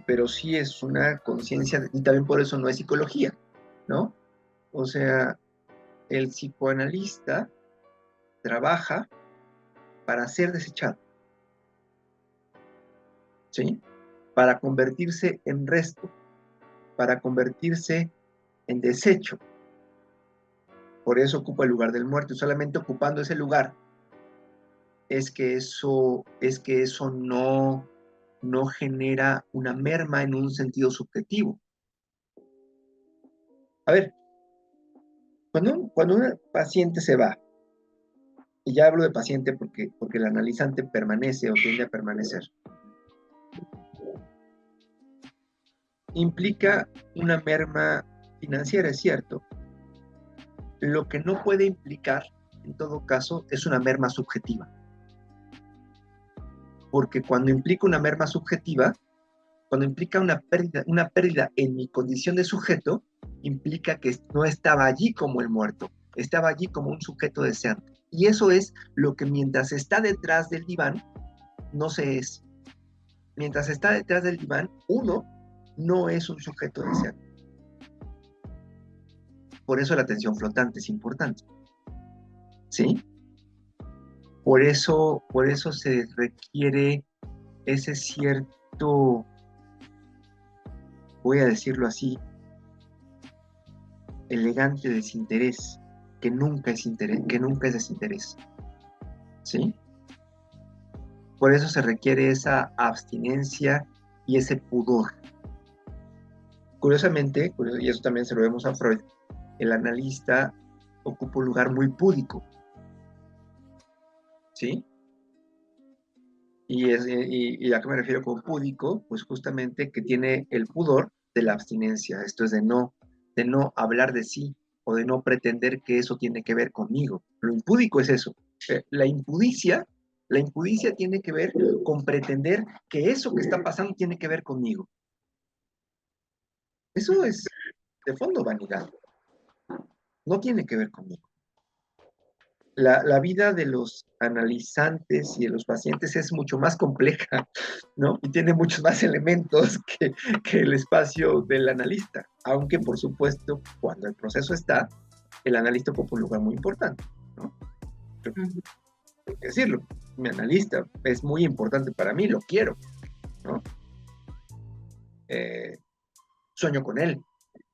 Pero sí es una conciencia, y también por eso no es psicología, ¿no? O sea, el psicoanalista trabaja para ser desechado, ¿sí? Para convertirse en resto, para convertirse en desecho. Por eso ocupa el lugar del muerto. Y solamente ocupando ese lugar es que eso no genera una merma en un sentido subjetivo. A ver, cuando un paciente se va, y ya hablo de paciente porque el analizante permanece o tiende a permanecer, implica una merma financiera, es cierto. Lo que no puede implicar, en todo caso, es una merma subjetiva. Porque cuando implica una merma subjetiva, cuando implica una pérdida en mi condición de sujeto, implica que no estaba allí como el muerto, estaba allí como un sujeto deseante. Y eso es lo que mientras está detrás del diván, no se es. Mientras está detrás del diván, uno no es un sujeto deseante. Por eso la atención flotante es importante. ¿Sí? Por eso se requiere ese cierto, voy a decirlo así, elegante desinterés, que nunca es interés, que nunca es desinterés. ¿Sí? Por eso se requiere esa abstinencia y ese pudor. Curiosamente, y eso también se lo vemos a Freud, el analista ocupa un lugar muy púdico. ¿Sí? Y a qué me refiero con púdico, pues justamente que tiene el pudor de la abstinencia, esto es de no hablar de sí o de no pretender que eso tiene que ver conmigo. Lo impúdico es eso. La impudicia tiene que ver con pretender que eso que está pasando tiene que ver conmigo. Eso es de fondo vanidad. No tiene que ver conmigo. La vida de los analizantes y de los pacientes es mucho más compleja, ¿no? Y tiene muchos más elementos que el espacio del analista, aunque por supuesto, cuando el proceso está, el analista ocupa un lugar muy importante, ¿no? Tengo que decirlo, mi analista es muy importante para mí, lo quiero, ¿no? Sueño con él,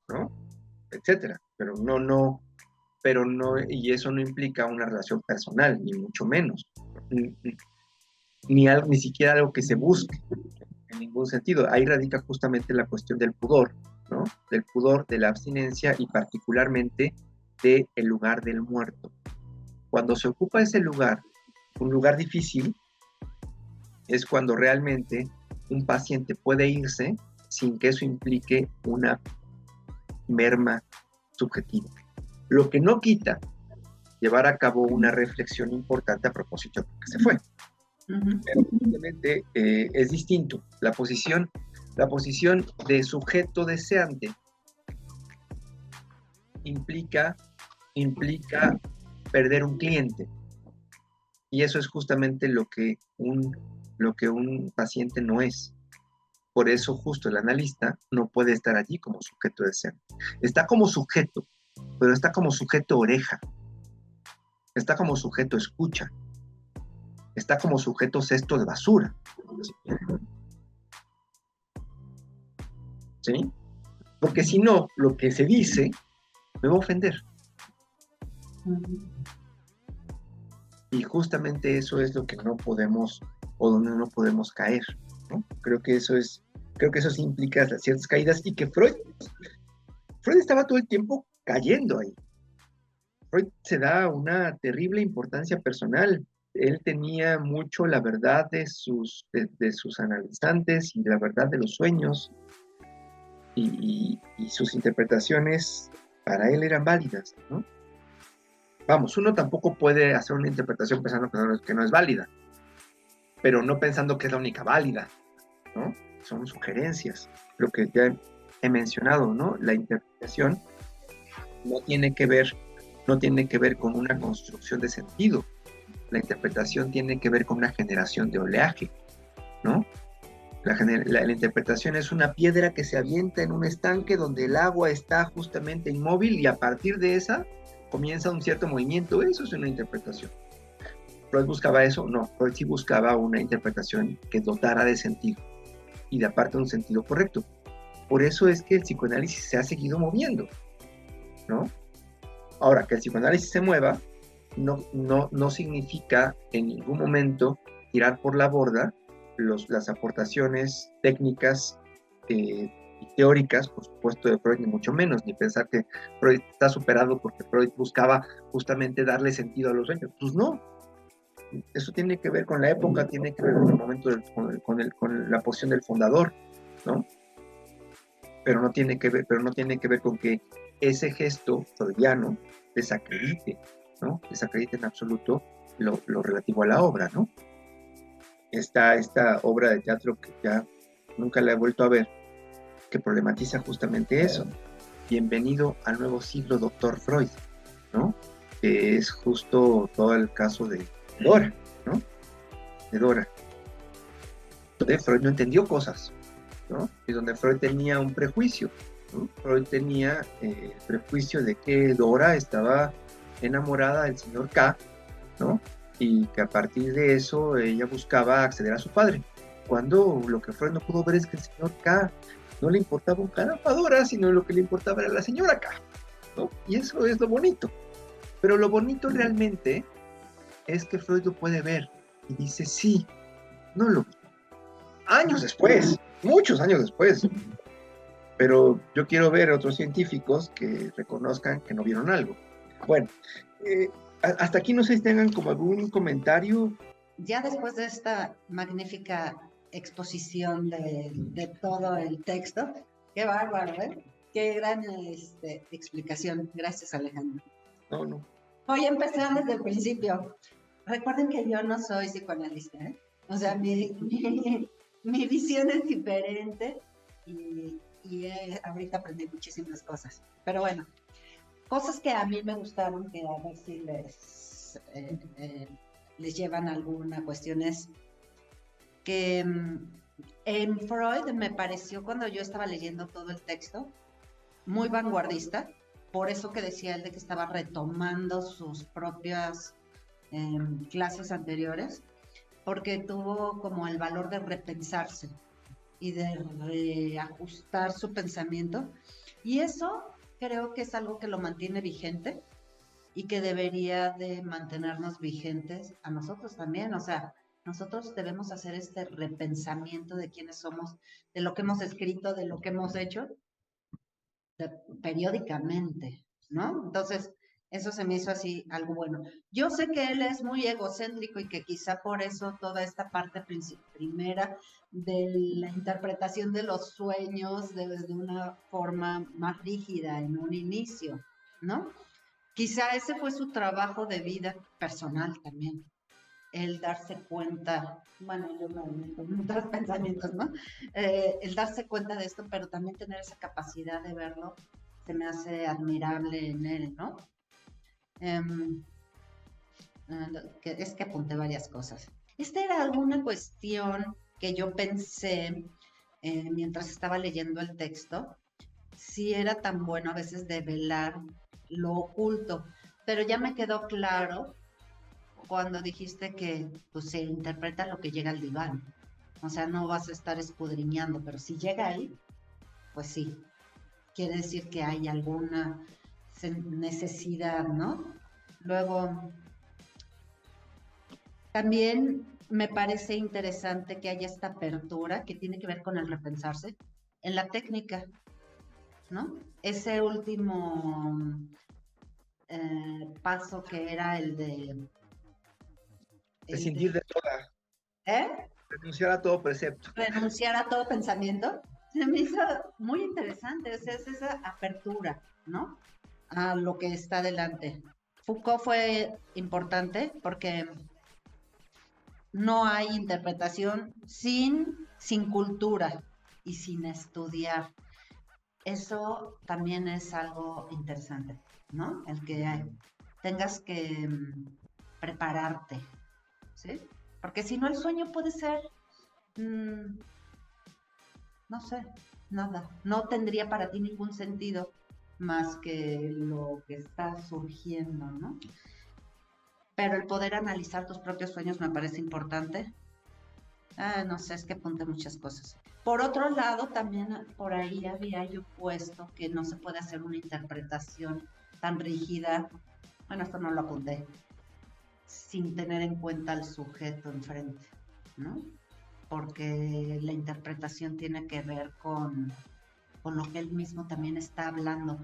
¿no? Etcétera, pero no, y eso no implica una relación personal, ni mucho menos. Ni siquiera algo que se busque en ningún sentido. Ahí radica justamente la cuestión del pudor, ¿no? Del pudor, de la abstinencia y particularmente del lugar del muerto. Cuando se ocupa ese lugar, un lugar difícil, es cuando realmente un paciente puede irse sin que eso implique una merma subjetiva. Lo que no quita llevar a cabo una reflexión importante a propósito de que se fue. Pero simplemente es distinto. La posición de sujeto deseante implica perder un cliente. Y eso es justamente lo que un paciente no es. Por eso justo el analista no puede estar allí como sujeto deseante. Está como sujeto, pero está como sujeto oreja. Está como sujeto escucha. Está como sujeto cesto de basura. ¿Sí? Porque si no, lo que se dice me va a ofender. Y justamente eso es lo que no podemos, o donde no podemos caer, ¿no? Creo que eso sí implica ciertas caídas y que Freud estaba todo el tiempo cayendo ahí. Freud se da una terrible importancia personal. Él tenía mucho la verdad de sus analizantes y la verdad de los sueños. y sus interpretaciones para él eran válidas, ¿no? Vamos, uno tampoco puede hacer una interpretación pensando que no es válida, pero no pensando que es la única válida, ¿no? Son sugerencias, lo que ya he mencionado, ¿no? La interpretación no tiene que ver, no tiene que ver con una construcción de sentido, la interpretación tiene que ver con una generación de oleaje, ¿no? La interpretación es una piedra que se avienta en un estanque donde el agua está justamente inmóvil y a partir de esa comienza un cierto movimiento. Eso es una interpretación. ¿Freud buscaba eso? No, Freud sí buscaba una interpretación que dotara de sentido y de aparte un sentido correcto. Por eso es que el psicoanálisis se ha seguido moviendo, ¿no? Ahora, que el psicoanálisis se mueva no significa en ningún momento tirar por la borda las aportaciones técnicas y teóricas, por supuesto, de Freud, ni mucho menos, ni pensar que Freud está superado porque Freud buscaba justamente darle sentido a los sueños. Pues no, eso tiene que ver con la época, tiene que ver con el momento, con la posición del fundador, ¿no? Pero no tiene que ver con que ese gesto freudiano desacredite, ¿no? Desacredite en absoluto lo relativo a la obra, ¿no? Esta obra de teatro que ya nunca la he vuelto a ver, que problematiza justamente eso. Bienvenido al nuevo siglo, doctor Freud, ¿no? Que es justo todo el caso de Dora, ¿no? De Dora. Donde Freud no entendió cosas, ¿no? Y donde Freud tenía un prejuicio, ¿no? Freud tenía el prejuicio de que Dora estaba enamorada del señor K, ¿no? Y que a partir de eso ella buscaba acceder a su padre. Cuando lo que Freud no pudo ver es que el señor K no le importaba un caramba a Dora, sino lo que le importaba era la señora K, ¿no? Y eso es lo bonito. Pero lo bonito realmente es que Freud lo puede ver y dice, sí, no lo vi. Años después, muchos años después. Pero yo quiero ver otros científicos que reconozcan que no vieron algo. Bueno, hasta aquí no sé si tengan como algún comentario. Ya después de esta magnífica exposición de todo el texto, qué bárbaro, ¿eh? Qué gran explicación. Gracias, Alejandro. No. Voy a empezar desde el principio. Recuerden que yo no soy psicoanalista, ¿eh? O sea, mi visión es diferente y ahorita aprendí muchísimas cosas. Pero bueno, cosas que a mí me gustaron, que a ver si les llevan alguna cuestión, es que en Freud me pareció, cuando yo estaba leyendo todo el texto, muy vanguardista, por eso que decía él de que estaba retomando sus propias clases anteriores, porque tuvo como el valor de repensarse y de reajustar su pensamiento, y eso creo que es algo que lo mantiene vigente y que debería de mantenernos vigentes a nosotros también. O sea, nosotros debemos hacer este repensamiento de quiénes somos, de lo que hemos escrito, de lo que hemos hecho, periódicamente, ¿no? Entonces, eso se me hizo así algo bueno. Yo sé que él es muy egocéntrico y que quizá por eso toda esta parte primera de la interpretación de los sueños de una forma más rígida en un inicio, ¿no? Quizá ese fue su trabajo de vida personal también, el darse cuenta, bueno, yo me meto en otros pensamientos, ¿no? El darse cuenta de esto, pero también tener esa capacidad de verlo, se me hace admirable en él, ¿no? Es que apunté varias cosas. Esta era alguna cuestión que yo pensé mientras estaba leyendo el texto, si era tan bueno a veces develar lo oculto, pero ya me quedó claro cuando dijiste que pues, se interpreta lo que llega al diván. O sea, no vas a estar escudriñando, pero si llega ahí, pues sí. Quiere decir que hay alguna necesidad, ¿no? Luego, también me parece interesante que haya esta apertura que tiene que ver con el repensarse en la técnica, ¿no? Ese último paso que era el de... Prescindir de toda. ¿Eh? Renunciar a todo precepto. Renunciar a todo pensamiento. se me hizo muy interesante, o sea, es esa apertura, ¿no? A lo que está delante. Foucault fue importante porque no hay interpretación sin cultura y sin estudiar. Eso también es algo interesante, ¿no? El que tengas que prepararte, ¿sí? Porque si no, el sueño puede ser, mmm, no sé, nada. No tendría para ti ningún sentido más que lo que está surgiendo, ¿no? Pero el poder analizar tus propios sueños me parece importante. No sé, es que apunté muchas cosas. Por otro lado, también por ahí había yo puesto que no se puede hacer una interpretación tan rígida. Bueno, esto no lo apunté, sin tener en cuenta al sujeto enfrente, ¿no? Porque la interpretación tiene que ver con lo que él mismo también está hablando.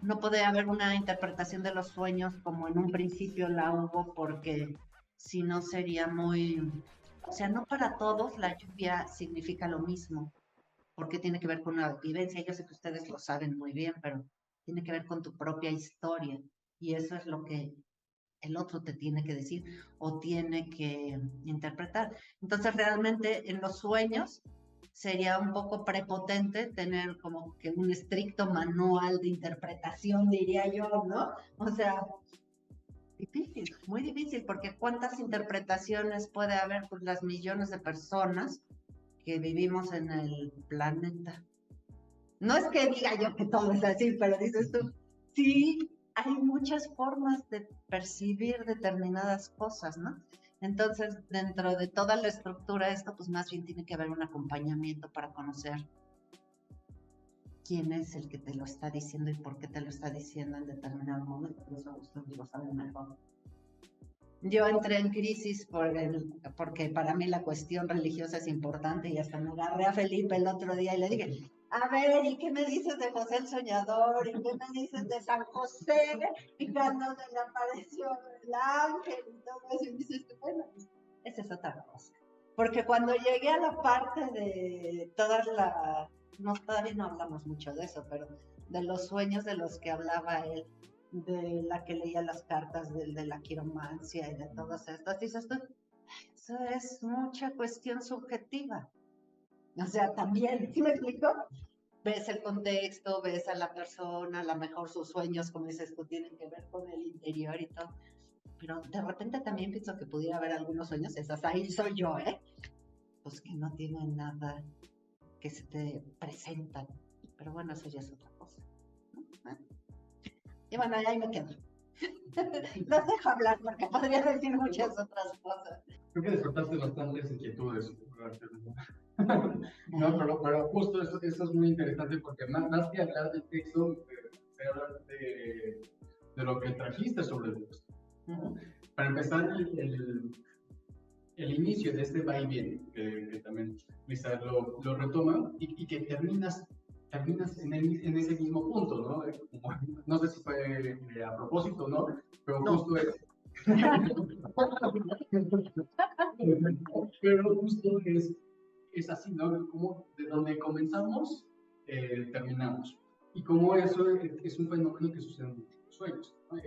No puede haber una interpretación de los sueños como en un principio la hubo, porque si no sería muy... O sea, no para todos la lluvia significa lo mismo, porque tiene que ver con una vivencia. Yo sé que ustedes lo saben muy bien, pero tiene que ver con tu propia historia. Y eso es lo que el otro te tiene que decir o tiene que interpretar. Entonces, realmente en los sueños sería un poco prepotente tener como que un estricto manual de interpretación, diría yo, ¿no? O sea, difícil, muy difícil, porque ¿cuántas interpretaciones puede haber por las millones de personas que vivimos en el planeta? No es que diga yo que todo es así, pero dices tú, sí, hay muchas formas de percibir determinadas cosas, ¿no? Entonces, dentro de toda la estructura, esto pues más bien tiene que haber un acompañamiento para conocer quién es el que te lo está diciendo y por qué te lo está diciendo en determinado momento. Eso ustedes lo saben mejor. Yo entré en crisis porque para mí la cuestión religiosa es importante y hasta me agarré a Felipe el otro día y le dije, a ver, ¿y qué me dices de José el Soñador? ¿Y qué me dices de San José? ¿Y cuando se le apareció el ángel y todo eso? Y dices, bueno, esa es otra cosa. Porque cuando llegué a la parte de todas las... No, todavía no hablamos mucho de eso, pero de los sueños de los que hablaba él, de la que leía las cartas de la quiromancia y de todas estas, dices tú, eso es mucha cuestión subjetiva. O sea, también, ¿sí me explico? Ves el contexto, ves a la persona, a lo mejor sus sueños, como dices tú, tienen que ver con el interior y todo. Pero de repente también pienso que pudiera haber algunos sueños, esas ahí soy yo, pues que no tienen nada, que se te presentan. Pero bueno, eso ya es otra cosa, ¿no? Y bueno, ahí me quedo. Los dejo hablar porque podría decir muchas otras cosas. Creo que despertaste bastantes inquietudes. No, pero justo eso es muy interesante porque más que hablar del texto, se habla de lo que trajiste sobre el texto. Para empezar, el inicio de este va y viene, que también Lisa lo retoma, y que terminas en ese mismo punto, ¿no? No sé si fue a propósito, ¿no? Pero no. Justo es... Pero justo es así, ¿no? Como de donde comenzamos, terminamos. Y como eso es un fenómeno que sucede en los sueños, ¿no?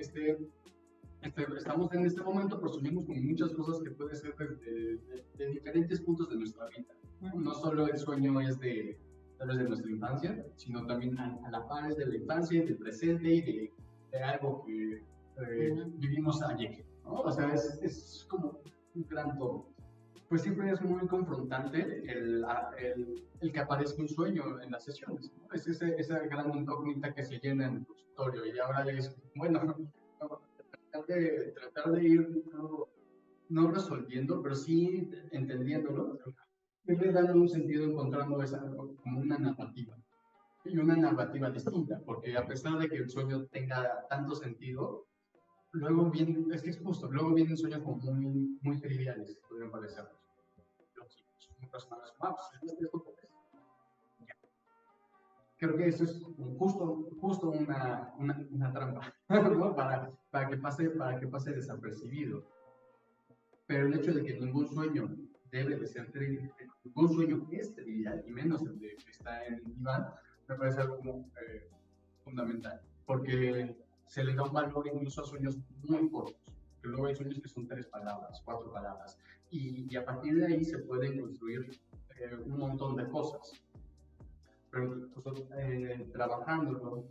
Estamos en este momento, pero soñamos con muchas cosas que pueden ser de diferentes puntos de nuestra vida. No solo el sueño es tal vez de nuestra infancia, sino también a la par de la infancia, del presente y de algo que vivimos ayer, ¿no? O sea, es como un gran todo. Pues siempre es muy confrontante el que aparezca un sueño en las sesiones, ¿no? Es esa gran incógnita que se llena en el consultorio y ahora es, bueno, tratar de ir no resolviendo, pero sí entendiéndolo, irle dando un sentido, encontrando esa como una narrativa. Y una narrativa distinta, porque a pesar de que el sueño tenga tanto sentido, luego vienen, es que es justo, luego vienen sueños como muy triviales, podrían parecer. Son personas, creo que eso es justo una trampa, ¿no? para que pase desapercibido. Pero el hecho de que ningún sueño debe de ser trivial. Un sueño es trivial, y menos el de que está en Iván, me parece algo como, fundamental, porque se le da un valor incluso a sueños muy cortos, que luego hay sueños que son 3 palabras, 4 palabras, y a partir de ahí se pueden construir un montón de cosas, pero pues, trabajándolo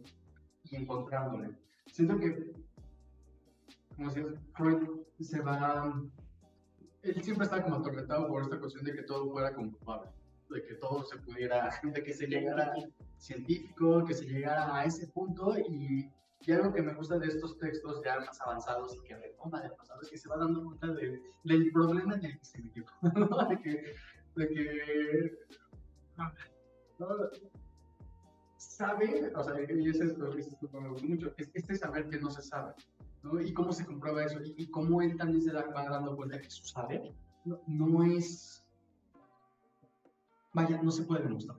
y encontrándole. Siento que, como decía, Freud se va, él siempre está como atormentado por esta cuestión de que todo fuera comprobable, de que todo se pudiera, de que se llegara científico, que se llegara a ese punto, y algo que me gusta de estos textos ya más avanzados y que retoma del pasado es que se va dando cuenta del problema en el que se metió, ¿no? de que ¿no? Sabe, o sea, y es esto que me gustó mucho, es este saber que no se sabe, ¿no? Y cómo se comprueba eso, y cómo él también se va dando cuenta que su saber no es, vaya, no se puede demostrar,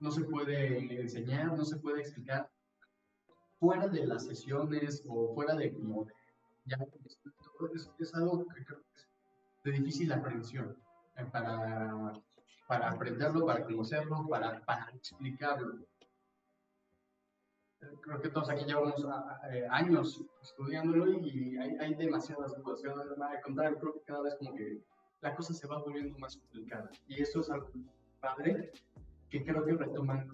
no se puede enseñar, no se puede explicar fuera de las sesiones o fuera de como, ya, es algo que creo que es de difícil aprehensión para aprenderlo, para conocerlo, para explicarlo. Creo que todos aquí llevamos años estudiándolo y hay demasiadas cosas. Al contrario, creo que cada vez como que la cosa se va volviendo más complicada. Y eso es algo padre que creo que retoman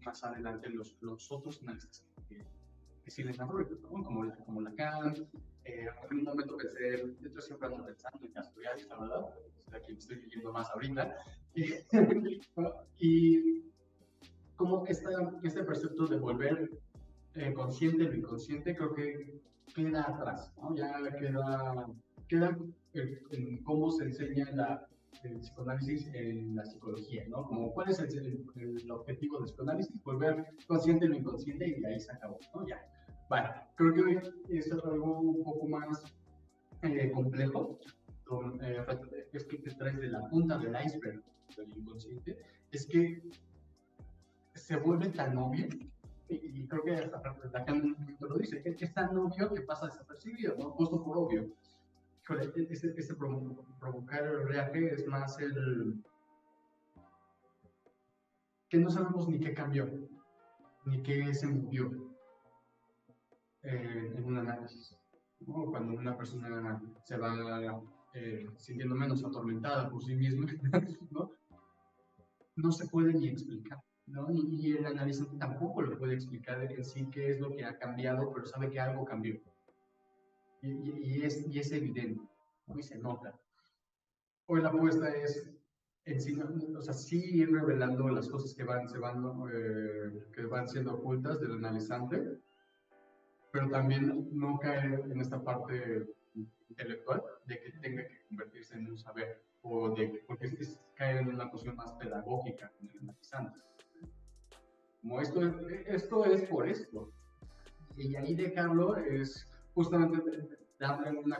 más adelante los otros analistas que siguen a Freud, ¿no? Como Lacan. En un momento pensé, yo siempre ando pensando en Castoriadis, la verdad, es la que estoy leyendo más ahorita. Y como este precepto de volver consciente lo inconsciente creo que queda atrás, ¿no? Ya queda en cómo se enseña el psicoanálisis en la psicología, ¿no? Como cuál es el objetivo del psicoanálisis, volver consciente lo inconsciente y de ahí se acabó, ¿no? Ya. Vale, creo que esto es algo un poco más complejo, es que te traes de la punta del iceberg del inconsciente, es que se vuelve tan obvio, y creo que hasta Lacan lo dice, que es tan obvio que pasa desapercibido, ¿no? Justo por obvio. Híjole, provocar el oleaje es más el que no sabemos ni qué cambió, ni qué se movió en un análisis, ¿no? Cuando una persona se va sintiendo menos atormentada por sí misma, ¿no? No se puede ni explicar, ¿no? Y el analista tampoco lo puede explicar en sí qué es lo que ha cambiado, pero sabe que algo cambió. Y es evidente, ¿no? Y se nota. Hoy la apuesta es, o sea, sí ir revelando las cosas que van siendo ocultas del analizante, pero también no caer en esta parte intelectual de que tenga que convertirse en un saber, porque es caer en una cuestión más pedagógica en el analizante. Como esto es por esto. Y ahí dejarlo es justamente darle una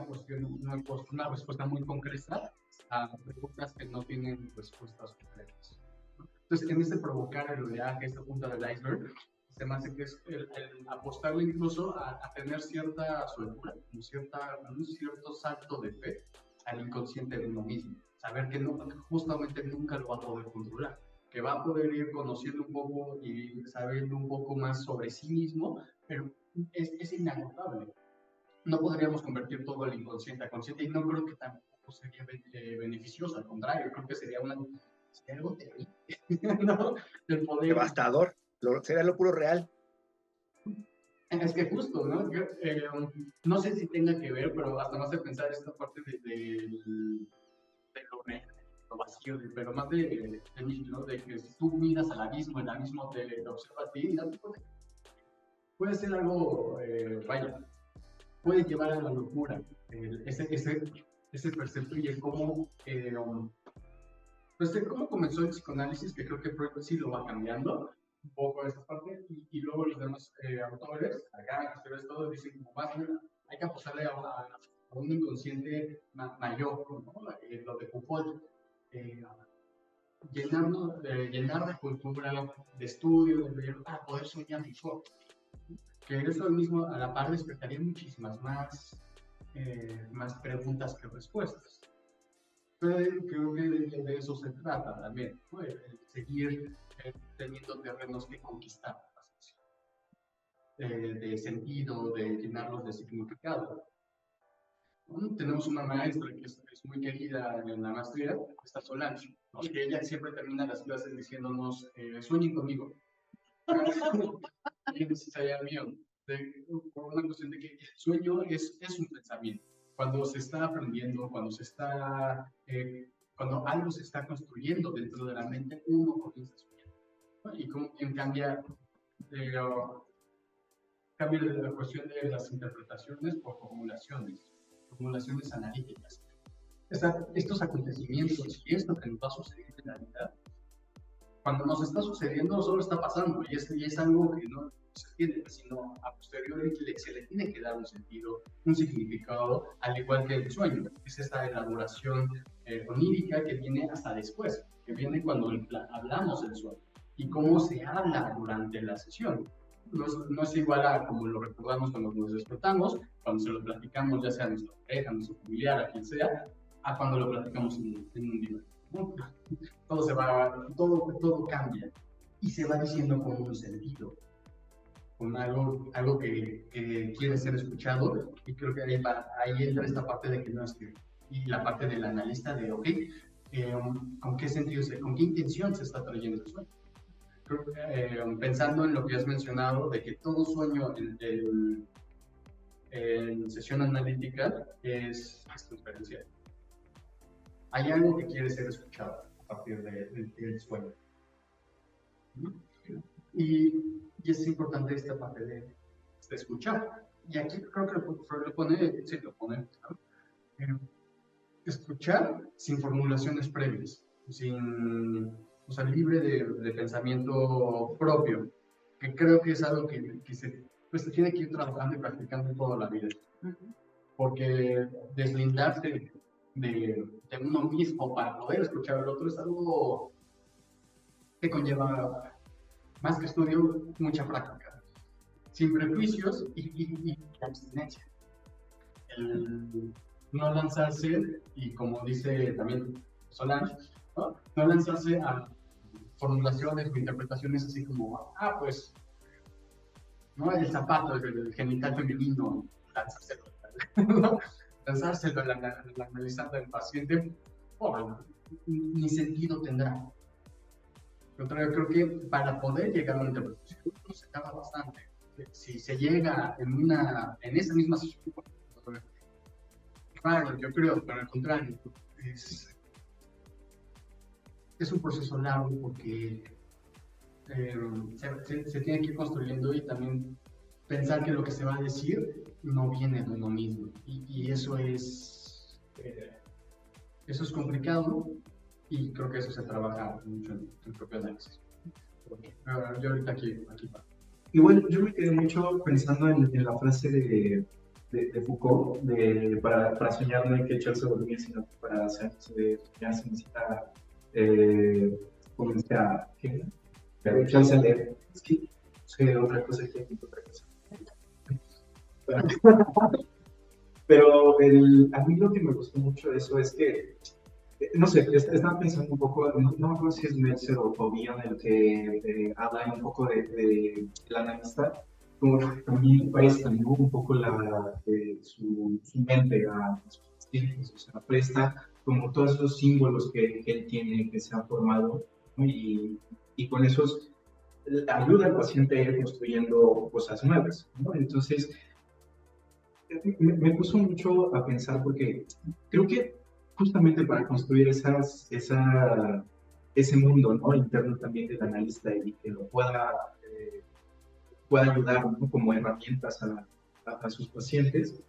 respuesta muy concreta a preguntas que no tienen respuestas concretas, ¿no? Entonces, en este provocar el oleaje, esta punta del iceberg, se me hace que es el apostarle incluso a tener cierta soltura, un cierto salto de fe al inconsciente de uno mismo. Saber que justamente nunca lo va a poder controlar, que va a poder ir conociendo un poco y sabiendo un poco más sobre sí mismo, pero es inagotable. No podríamos convertir todo el inconsciente a consciente y no creo que tampoco sería beneficioso, al contrario, creo que sería algo terrible, ¿no? El poder... Devastador, sería lo puro real. Es que justo, ¿no? No sé si tenga que ver, pero hasta más de pensar esta parte de lo negro, lo vacío, pero más ¿no? De que si tú miras al abismo, el abismo te observa a ti, y no te puede ser algo, vaya, puede llevar a la locura, ese precepto y el cómo, pues el cómo comenzó el psicoanálisis, que creo que Freud sí lo va cambiando un poco esa parte, y luego los demás autores, acá, que se todo, dicen como más, hay que apostarle a un inconsciente mayor, ¿no? Lo de Foucault, llenar de cultura, de estudio, para poder soñar mejor. Que eso mismo a la par despertaría muchísimas más preguntas que respuestas. creo que de eso se trata también, ¿no? Seguir teniendo terrenos que conquistar, de sentido, de llenarlos de significado. Tenemos una maestra que es muy querida en la maestría, está Solange, ¿no? Que ella siempre termina las clases diciéndonos, sueñen conmigo. Y es allá mío, por una cuestión de que el sueño es un pensamiento. Cuando se está aprendiendo, cuando algo se está construyendo dentro de la mente, uno comienza a soñar, ¿no? Y como cambia la cuestión de las interpretaciones por formulaciones analíticas. Estos acontecimientos y esto que nos va a suceder en la vida, cuando nos está sucediendo, solo está pasando y es algo que no se entiende, sino a posteriori se le tiene que dar un sentido, un significado, al igual que el sueño. Es esta elaboración onírica que viene hasta después, que viene cuando hablamos del sueño y cómo se habla durante la sesión. No es igual a como lo recordamos cuando nos despertamos, cuando se lo platicamos, ya sea a nuestra pareja, a nuestro familiar, a quien sea, a cuando lo platicamos en un libro. Todo cambia y se va diciendo con un sentido, con algo que quiere ser escuchado, y creo que ahí entra esta parte de que no es y la parte del analista de, ok, ¿con qué sentido, con qué intención se está trayendo el sueño? Pensando en lo que has mencionado, de que todo sueño en sesión analítica es transferencial. Hay algo que quiere ser escuchado a partir del sueño. Y es importante esta parte de escuchar. Y aquí creo que Freud lo pone, ¿no? Escuchar sin formulaciones previas, o sea, libre de pensamiento propio, que creo que es algo que se tiene que ir trabajando y practicando toda la vida. Porque deslindarse de uno mismo para poder escuchar al otro es algo que conlleva, más que estudio, mucha práctica, sin prejuicios y abstinencia. El no lanzarse, y como dice también Solange, no lanzarse a formulaciones o interpretaciones así como, pues, ¿no? El zapato, el genital femenino, lanzárselo, ¿no? Lanzárselo analizando al paciente, ni sentido tendrá. Yo creo que para poder llegar a una interpretación, uno se tarda bastante. Si se llega en esa misma sesión, claro, yo creo, pero al contrario, es un proceso largo porque se tiene que ir construyendo, y también pensar que lo que se va a decir no viene de uno mismo, y eso es complicado, y creo que eso se trabaja mucho en el propio análisis. Yo ahorita aquí paro. Igual yo me quedé mucho pensando en la frase de Foucault, para soñar no hay que echarse a dormir, sino que para soñar se necesita comenzar a echarse a leer. Es que otra cosa que otra cosa. Pero a mí lo que me gustó mucho de eso es que, no sé, estaba pensando un poco, no me acuerdo si es Meltzer o Bion el que habla un poco del analista, como que también presta, ¿no? Un poco su mente a sus pacientes, o sea, presta como todos esos símbolos que él tiene, que se han formado, ¿no? Y con esos ayuda al paciente a ir construyendo cosas nuevas, ¿no? Entonces, me puso mucho a pensar, porque creo que justamente para construir ese mundo, ¿no? Interno también del analista, y que lo pueda ayudar, ¿no? Como herramientas a sus pacientes,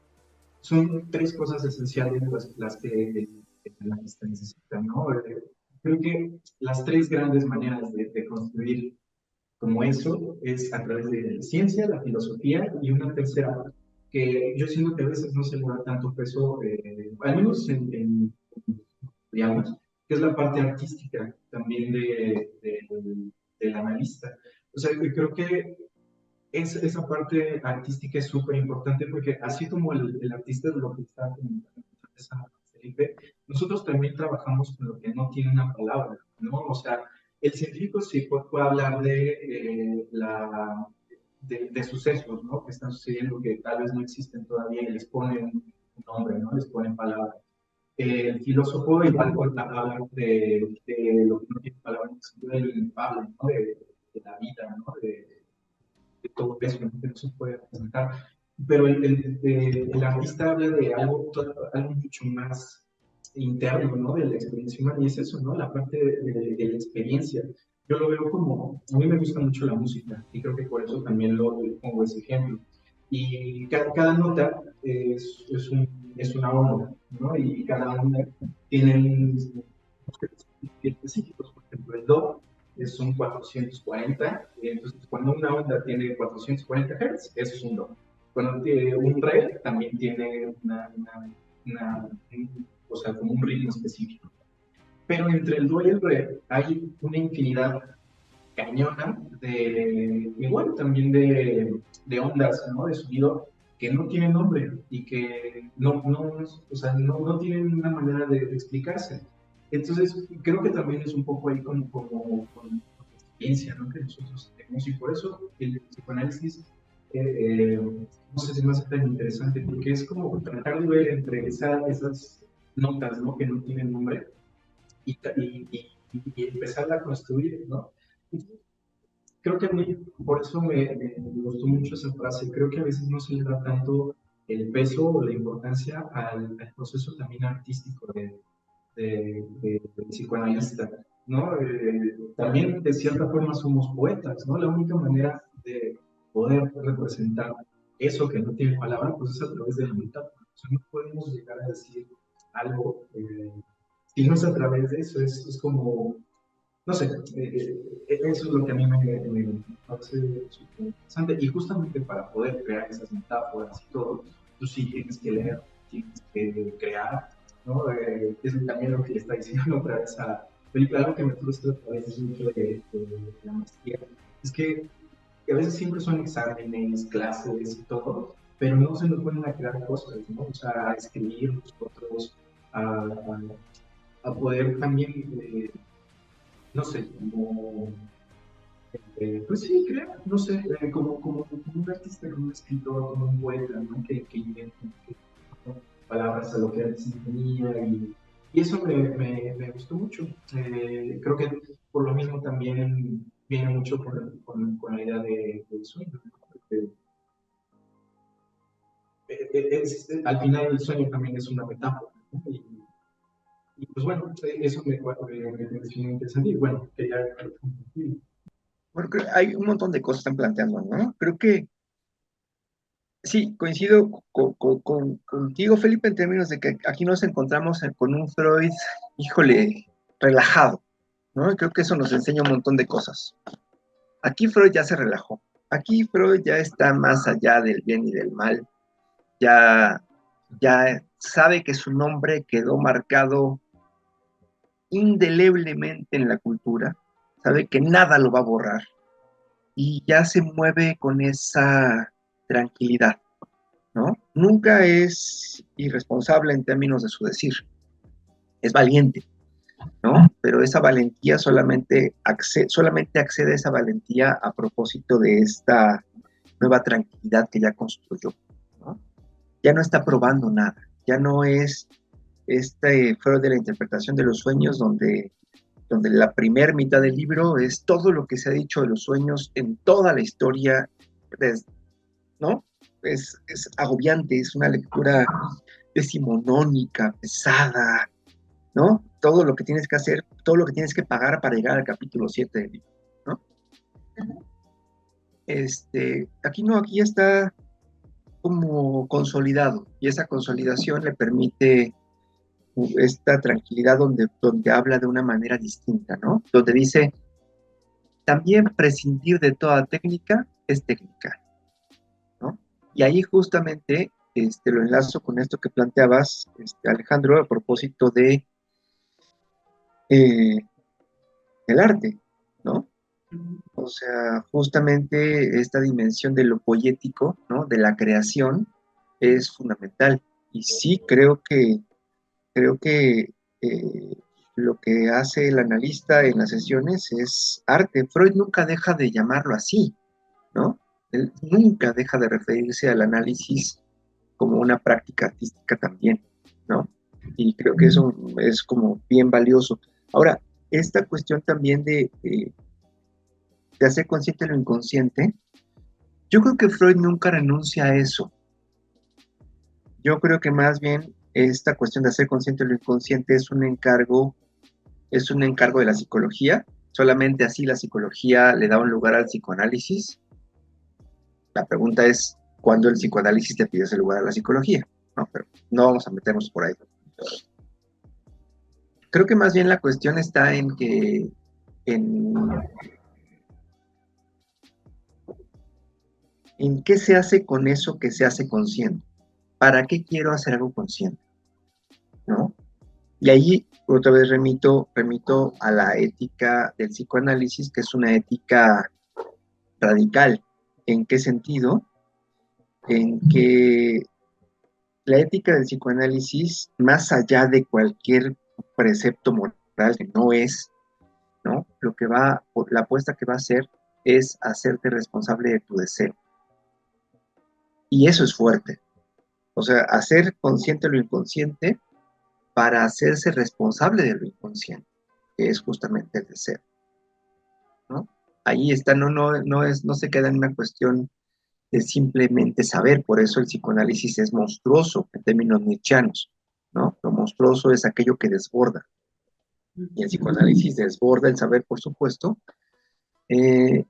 son tres cosas esenciales las que el analista necesita, ¿no? Creo que las tres grandes maneras de construir como eso es a través de la ciencia, la filosofía, y una tercera que yo siento que a veces no se le da tanto peso, al menos digamos, que es la parte artística también del analista. O sea, creo que esa parte artística es súper importante, porque así como el artista es lo que está comentando Felipe, nosotros también trabajamos con lo que no tiene una palabra, ¿no? O sea, el científico sí puede hablar de sucesos, ¿no? Que están sucediendo que tal vez no existen todavía y les ponen un nombre, ¿no? Les ponen palabras. El filósofo igual habla de lo que no tiene palabras, en el sentido de lo inefable, ¿no? De la vida, ¿no? De todo eso, ¿no? Que no se puede representar. Pero el artista habla de algo mucho más interno, ¿no? De la experiencia humana, y es eso, ¿no? La parte de la experiencia. Yo lo veo como, a mí me gusta mucho la música, y creo que por eso también lo pongo ese ejemplo. Y cada nota es una onda, ¿no? Y cada onda tiene específicos, por ejemplo, el do son 440, entonces cuando una onda tiene 440 Hz, eso es un do. Cuando tiene un re, también tiene o sea, como un ritmo específico. Pero entre el do y el re hay una infinidad cañona igual también de ondas, ¿no? De sonido que no tienen nombre y que o sea, no tienen una manera de explicarse. Entonces, creo que también es un poco ahí con experiencia, ¿no? Que nosotros tenemos, y por eso el psicoanálisis, eh, no sé si me hace tan interesante, porque es como tratar de ver entre esas notas, ¿no? Que no tienen nombre y empezar a construir, ¿no? Creo que a mí, por eso me gustó mucho esa frase, creo que a veces no se le da tanto el peso o la importancia al proceso también artístico del psicoanalista, ¿no? También de cierta forma somos poetas, ¿no? La única manera de poder representar eso que no tiene palabra, pues es a través de la metáfora. O sea, no podemos llegar a decir algo, si no es a través de eso, es como no sé, eso es lo que a mí me parece súper interesante. Y justamente para poder crear esas metáforas y todo, tú sí tienes que leer, tienes que crear, ¿no? Es también lo que le está diciendo otra vez a la película. Algo que me frustra a veces mucho de la maestría es que a veces siempre son exámenes, clases y todo, pero no se nos ponen a crear cosas, ¿no? O sea, a escribir nosotros, a poder también. No sé, como, pues sí, creo, no sé, como un artista, como un escritor, como un poeta, ¿no? Que inventa que pone palabras a lo que antes no tenía, y eso me gustó mucho. Creo que por lo mismo también viene mucho con la idea del sueño, ¿no? Porque, al final el sueño también es una metáfora, ¿no? Y pues bueno, eso me pareció muy interesante, y bueno, quería compartir. Bueno, hay un montón de cosas que están planteando, ¿no? Creo que sí, coincido contigo, Felipe, en términos de que aquí nos encontramos con un Freud, híjole, relajado, ¿no? Y creo que eso nos enseña un montón de cosas. Aquí Freud ya se relajó. Aquí Freud ya está más allá del bien y del mal. Ya, ya sabe que su nombre quedó marcado indeleblemente en la cultura. Sabe que nada lo va a borrar. Y ya se mueve con esa tranquilidad, ¿no? Nunca es irresponsable en términos de su decir, es valiente, ¿no? Pero esa valentía solamente accede a esa valentía a propósito de esta nueva tranquilidad que ya construyó, ¿no? Ya no está probando nada, ya no es fuera de la interpretación de los sueños donde la primera mitad del libro es todo lo que se ha dicho de los sueños en toda la historia, ¿no? Es agobiante, es una lectura decimonónica, pesada, ¿no? Todo lo que tienes que hacer, todo lo que tienes que pagar para llegar al capítulo 7 del libro, ¿no? Aquí no, aquí ya está como consolidado, y esa consolidación le permite esta tranquilidad donde habla de una manera distinta, ¿no? Donde dice, también prescindir de toda técnica es técnica, ¿no? Y ahí justamente lo enlazo con esto que planteabas, Alejandro, a propósito eh, del arte, ¿no? O sea, justamente esta dimensión de lo poético, ¿no? De la creación es fundamental. Y sí, creo que lo que hace el analista en las sesiones es arte. Freud nunca deja de llamarlo así, ¿no? Él nunca deja de referirse al análisis como una práctica artística también, ¿no? Y creo que eso es como bien valioso. Ahora, esta cuestión también de hacer consciente lo inconsciente, yo creo que Freud nunca renuncia a eso. Yo creo que más bien esta cuestión de hacer consciente lo inconsciente es un encargo de la psicología. Solamente así la psicología le da un lugar al psicoanálisis. La pregunta es, ¿cuándo el psicoanálisis le pide ese lugar a la psicología? No, pero no vamos a meternos por ahí. Creo que más bien la cuestión está en que en qué se hace con eso que se hace consciente. ¿Para qué quiero hacer algo consciente? ¿No? Y ahí otra vez remito a la ética del psicoanálisis, que es una ética radical. ¿En qué sentido? En que la ética del psicoanálisis, más allá de cualquier precepto moral que no es, ¿no? La apuesta que va a hacer es hacerte responsable de tu deseo. Y eso es fuerte. O sea, hacer consciente lo inconsciente para hacerse responsable de lo inconsciente, que es justamente el deseo, ¿no? Ahí está, no se queda en una cuestión de simplemente saber, por eso el psicoanálisis es monstruoso en términos nietzscheanos, ¿no? Lo monstruoso es aquello que desborda, y el psicoanálisis desborda el saber, por supuesto, y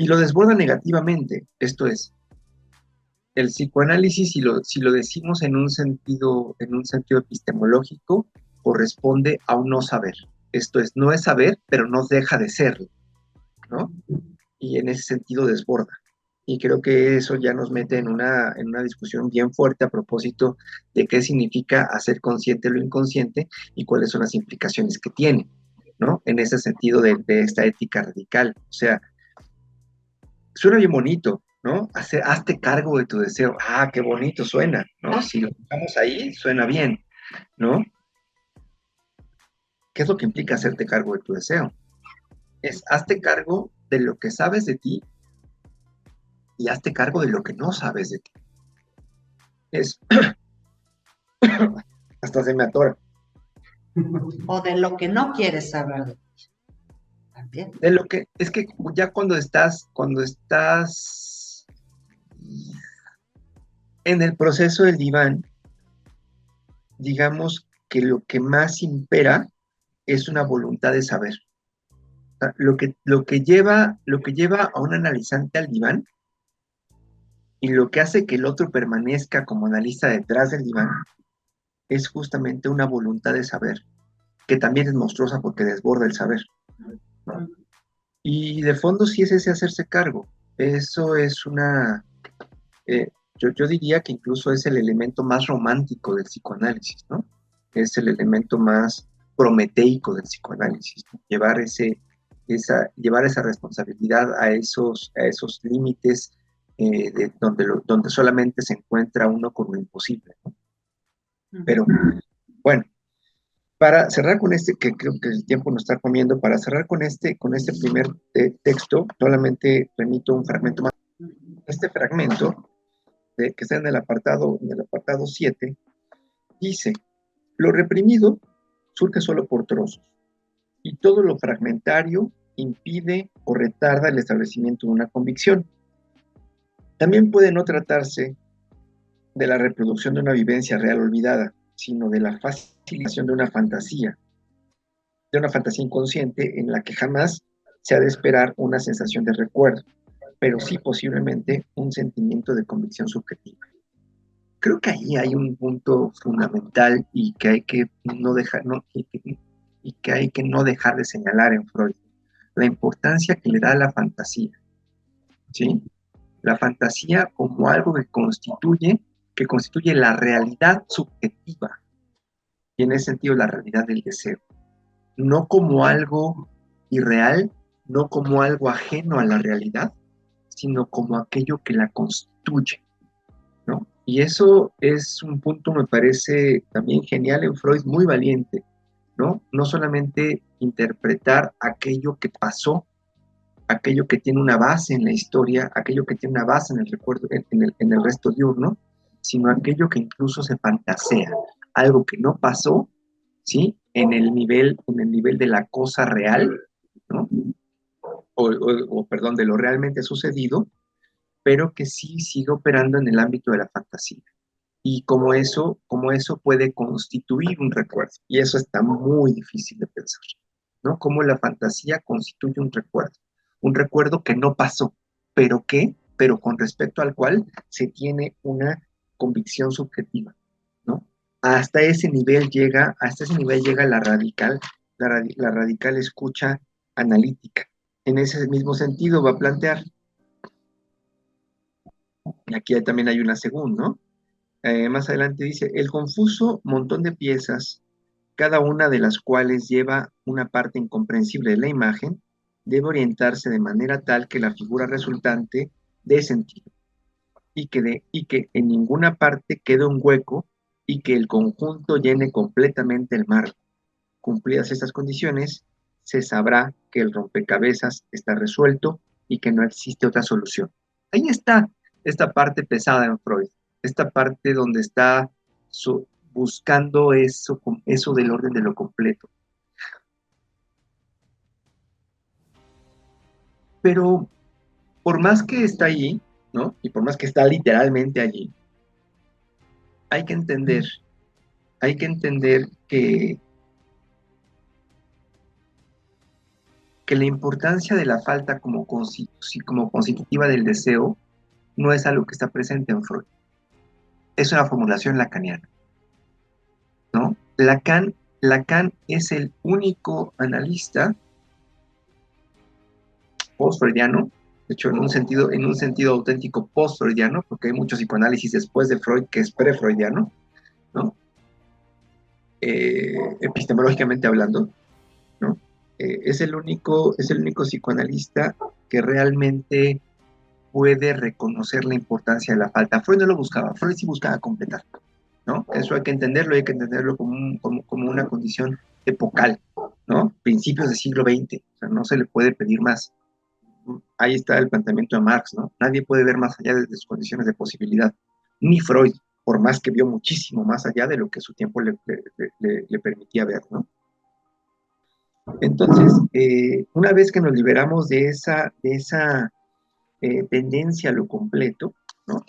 lo desborda negativamente, esto es, el psicoanálisis, si lo decimos en un sentido epistemológico, corresponde a un no saber. Esto es, no es saber, pero no deja de serlo, ¿no? Y en ese sentido desborda. Y creo que eso ya nos mete en una discusión bien fuerte a propósito de qué significa hacer consciente lo inconsciente y cuáles son las implicaciones que tiene, ¿no? En ese sentido de esta ética radical. O sea, suena bien bonito, ¿no? Hazte cargo de tu deseo. Ah, qué bonito suena, ¿no? Si lo dejamos ahí, suena bien, ¿no? ¿Qué es lo que implica hacerte cargo de tu deseo? Es hazte cargo de lo que sabes de ti y hazte cargo de lo que no sabes de ti. Es, hasta se me atora. O de lo que no quieres saber de ti. También. De lo que, es que ya cuando estás en el proceso del diván, digamos que lo que más impera es una voluntad de saber. O sea, lo que lleva a un analizante al diván y lo que hace que el otro permanezca como analista detrás del diván es justamente una voluntad de saber, que también es monstruosa porque desborda el saber, ¿no? Y de fondo sí es ese hacerse cargo. Eso es yo diría que incluso es el elemento más romántico del psicoanálisis, ¿no? Es el elemento más prometeico del psicoanálisis, ¿no? Llevar esa responsabilidad a esos límites donde solamente se encuentra uno con lo imposible, ¿no? Pero bueno, para cerrar con que creo que el tiempo nos está comiendo, para cerrar con este primer texto, solamente remito un fragmento más. Este fragmento, que está en el apartado 7, dice, lo reprimido surge solo por trozos, y todo lo fragmentario impide o retarda el establecimiento de una convicción. También puede no tratarse de la reproducción de una vivencia real olvidada, sino de la facilitación de una fantasía inconsciente en la que jamás se ha de esperar una sensación de recuerdo, pero sí posiblemente un sentimiento de convicción subjetiva. Creo que ahí hay un punto fundamental y que hay que no dejar, y que hay que no dejar de señalar en Freud, la importancia que le da a la fantasía, ¿sí? La fantasía como algo que constituye la realidad subjetiva, y en ese sentido la realidad del deseo, no como algo irreal, no como algo ajeno a la realidad, sino como aquello que la constituye, ¿no? Y eso es un punto, me parece también genial en Freud, muy valiente, ¿no? No solamente interpretar aquello que pasó, aquello que tiene una base en la historia, aquello que tiene una base en el recuerdo, en el resto diurno, sino aquello que incluso se fantasea, algo que no pasó, ¿sí? En el nivel de la cosa real, ¿no? Perdón, de lo realmente sucedido, pero que sí sigue operando en el ámbito de la fantasía. Y como eso puede constituir un recuerdo. Y eso está muy difícil de pensar, ¿no? Cómo la fantasía constituye un recuerdo que no pasó, pero con respecto al cual se tiene una convicción subjetiva, ¿no? Hasta ese nivel llega la radical escucha analítica. En ese mismo sentido va a plantear, y aquí también hay una segunda, ¿no? Más adelante dice, el confuso montón de piezas, cada una de las cuales lleva una parte incomprensible de la imagen, debe orientarse de manera tal que la figura resultante dé sentido y que en ninguna parte quede un hueco y que el conjunto llene completamente el marco. Cumplidas estas condiciones, se sabrá que el rompecabezas está resuelto y que no existe otra solución. Ahí está esta parte pesada en Freud, esta parte donde está buscando eso del orden de lo completo. Pero por más que está allí, ¿no? Y por más que está literalmente allí, hay que entender, hay que entender que la importancia de la falta como constitutiva del deseo no es algo que está presente en Freud. Es una formulación lacaniana, ¿no? Lacan es el único analista post-freudiano, de hecho en un sentido auténtico post-freudiano, porque hay mucho psicoanálisis después de Freud que es pre-freudiano, ¿no? Epistemológicamente hablando, ¿no? Es el único psicoanalista que realmente puede reconocer la importancia de la falta. Freud no lo buscaba, Freud sí buscaba completar, ¿no? Eso hay que entenderlo como una condición epocal, ¿no? Principios del siglo XX, o sea, no se le puede pedir más. Ahí está el planteamiento de Marx, ¿no? Nadie puede ver más allá de sus condiciones de posibilidad, ni Freud, por más que vio muchísimo más allá de lo que su tiempo le permitía ver, ¿no? Entonces, una vez que nos liberamos de esa tendencia a lo completo, ¿no?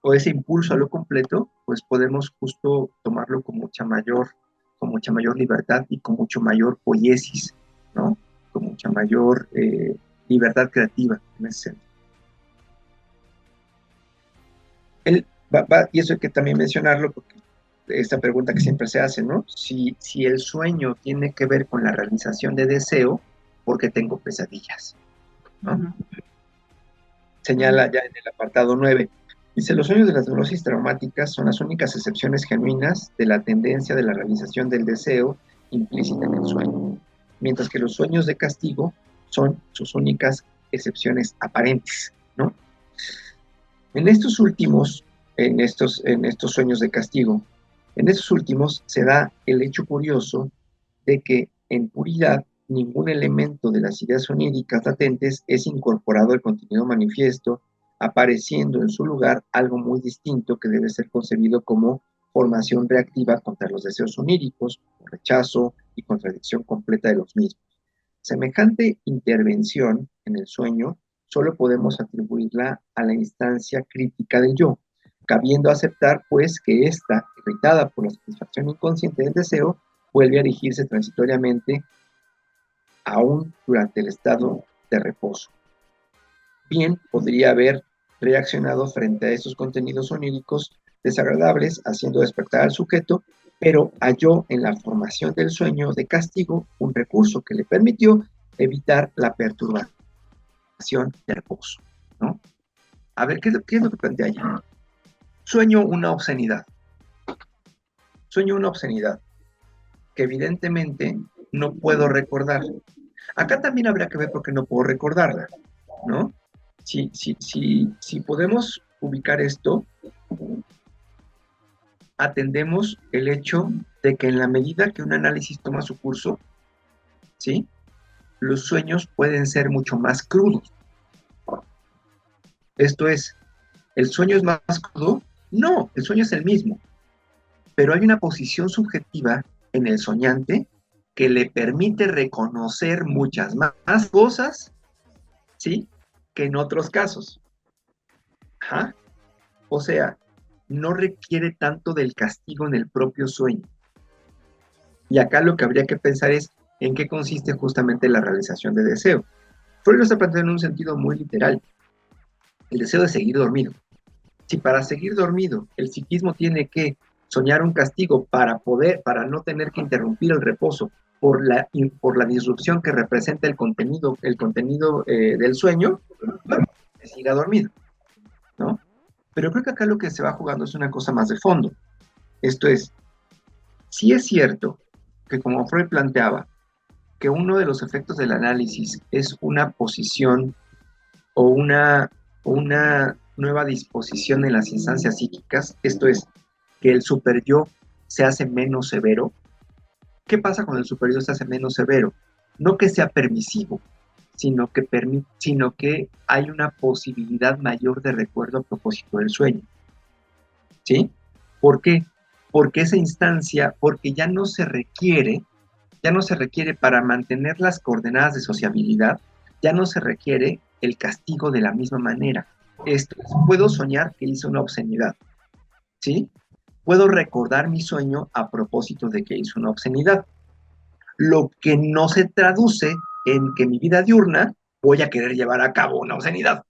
O ese impulso a lo completo, pues podemos justo tomarlo con mucha mayor libertad y con mucho mayor poiesis, ¿no? Con mucha mayor libertad creativa en ese sentido. Y eso hay que también mencionarlo porque esta pregunta que siempre se hace, ¿no? Si el sueño tiene que ver con la realización de deseo, ¿por qué tengo pesadillas? ¿No? Señala ya en el apartado 9. Dice, los sueños de las neurosis traumáticas son las únicas excepciones genuinas de la tendencia de la realización del deseo implícita en el sueño, mientras que los sueños de castigo son sus únicas excepciones aparentes, ¿no? En estos sueños de castigo, en estos últimos se da el hecho curioso de que en puridad ningún elemento de las ideas oníricas latentes es incorporado al contenido manifiesto, apareciendo en su lugar algo muy distinto que debe ser concebido como formación reactiva contra los deseos oníricos, rechazo y contradicción completa de los mismos. Semejante intervención en el sueño solo podemos atribuirla a la instancia crítica del yo, cabiendo aceptar, pues, que ésta, irritada por la satisfacción inconsciente del deseo, vuelve a erigirse transitoriamente aún durante el estado de reposo. Bien, podría haber reaccionado frente a estos contenidos oníricos desagradables, haciendo despertar al sujeto, pero halló en la formación del sueño de castigo un recurso que le permitió evitar la perturbación de reposo, ¿no? A ver, ¿qué es lo que plantea allí? Sueño una obscenidad. Sueño una obscenidad que evidentemente no puedo recordar. Acá también habría que ver por qué no puedo recordarla, ¿no? Si podemos ubicar esto, atendemos el hecho de que en la medida que un análisis toma su curso, ¿sí? Los sueños pueden ser mucho más crudos. Esto es, ¿el sueño es más crudo? No, el sueño es el mismo, pero hay una posición subjetiva en el soñante que le permite reconocer muchas más cosas, ¿sí? Que en otros casos. Ajá. O sea, no requiere tanto del castigo en el propio sueño. Y acá lo que habría que pensar es en qué consiste justamente la realización de deseo. Freud lo está planteando en un sentido muy literal. El deseo de seguir dormido. Si para seguir dormido el psiquismo tiene que soñar un castigo para no tener que interrumpir el reposo por la disrupción que representa el contenido del sueño, que siga dormido, ¿no? Pero creo que acá lo que se va jugando es una cosa más de fondo. Esto es, sí es cierto que como Freud planteaba, que uno de los efectos del análisis es una posición o una nueva disposición en las instancias psíquicas, esto es, que el superyo se hace menos severo. ¿Qué pasa cuando el superyo se hace menos severo? No que sea permisivo, sino que hay una posibilidad mayor de recuerdo a propósito del sueño. ¿Sí? ¿Por qué? Porque esa instancia, porque ya no se requiere para mantener las coordenadas de sociabilidad, ya no se requiere el castigo de la misma manera. Esto es, puedo soñar que hice una obscenidad, ¿sí? Puedo recordar mi sueño a propósito de que hice una obscenidad. Lo que no se traduce en que mi vida diurna voy a querer llevar a cabo una obscenidad,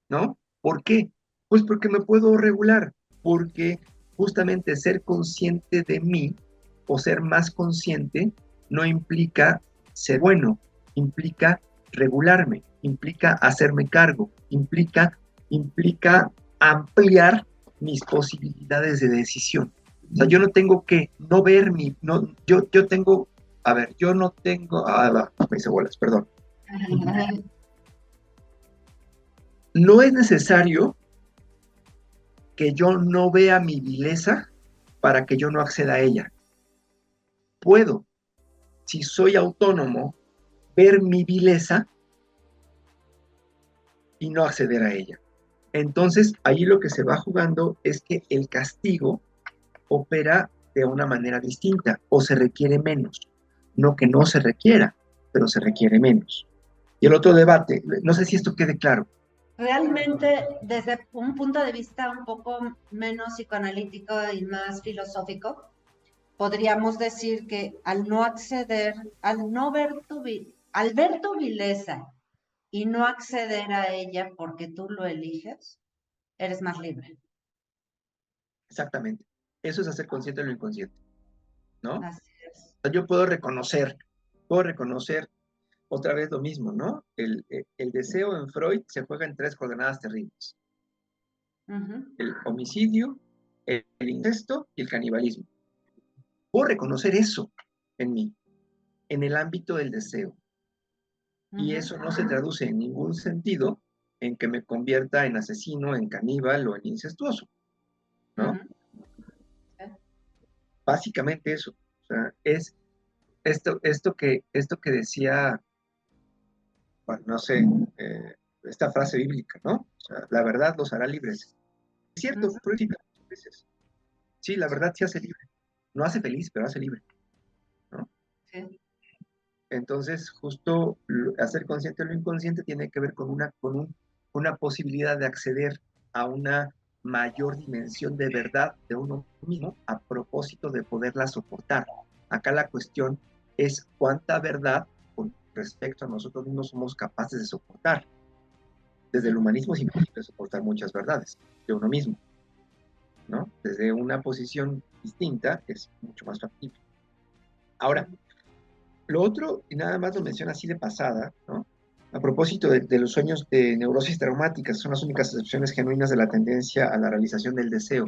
¿no? ¿Por qué? Pues porque me puedo regular, porque justamente ser consciente de mí o ser más consciente no implica ser bueno, implica regularme, implica hacerme cargo, implica ampliar mis posibilidades de decisión. O sea, yo no tengo que no ver yo tengo, a ver, yo no tengo, me hice bolas, perdón. No es necesario que yo no vea mi vileza para que yo no acceda a ella. Puedo, si soy autónomo, ver mi vileza y no acceder a ella. Entonces, ahí lo que se va jugando es que el castigo opera de una manera distinta o se requiere menos. No que no se requiera, pero se requiere menos. Y el otro debate, no sé si esto quede claro. Realmente, desde un punto de vista un poco menos psicoanalítico y más filosófico, podríamos decir que al no acceder, al ver tu vileza y no acceder a ella porque tú lo eliges, eres más libre. Exactamente. Eso es hacer consciente de lo inconsciente, ¿no? Así es. O sea, yo puedo reconocer otra vez lo mismo, ¿no? El deseo en Freud se juega en 3 coordenadas terribles. El homicidio, el incesto y el canibalismo. Puedo reconocer eso en mí, en el ámbito del deseo. Y eso no se traduce en ningún sentido en que me convierta en asesino, en caníbal o en incestuoso, ¿no? Básicamente eso. O sea, es esto que decía, bueno, no sé, esta frase bíblica, ¿no? O sea, la verdad los hará libres. Es cierto, Freud sí muchas veces. Sí, la verdad sí hace libre. No hace feliz, pero hace libre, ¿no? Sí. Entonces, justo hacer consciente lo inconsciente tiene que ver con una posibilidad de acceder a una mayor dimensión de verdad de uno mismo a propósito de poderla soportar. Acá la cuestión es cuánta verdad con respecto a nosotros mismos somos capaces de soportar. Desde el humanismo es imposible soportar muchas verdades de uno mismo, ¿no? Desde una posición distinta es mucho más factible. Ahora, lo otro, y nada más lo menciona así de pasada, ¿no? A propósito de los sueños de neurosis traumáticas, son las únicas excepciones genuinas de la tendencia a la realización del deseo.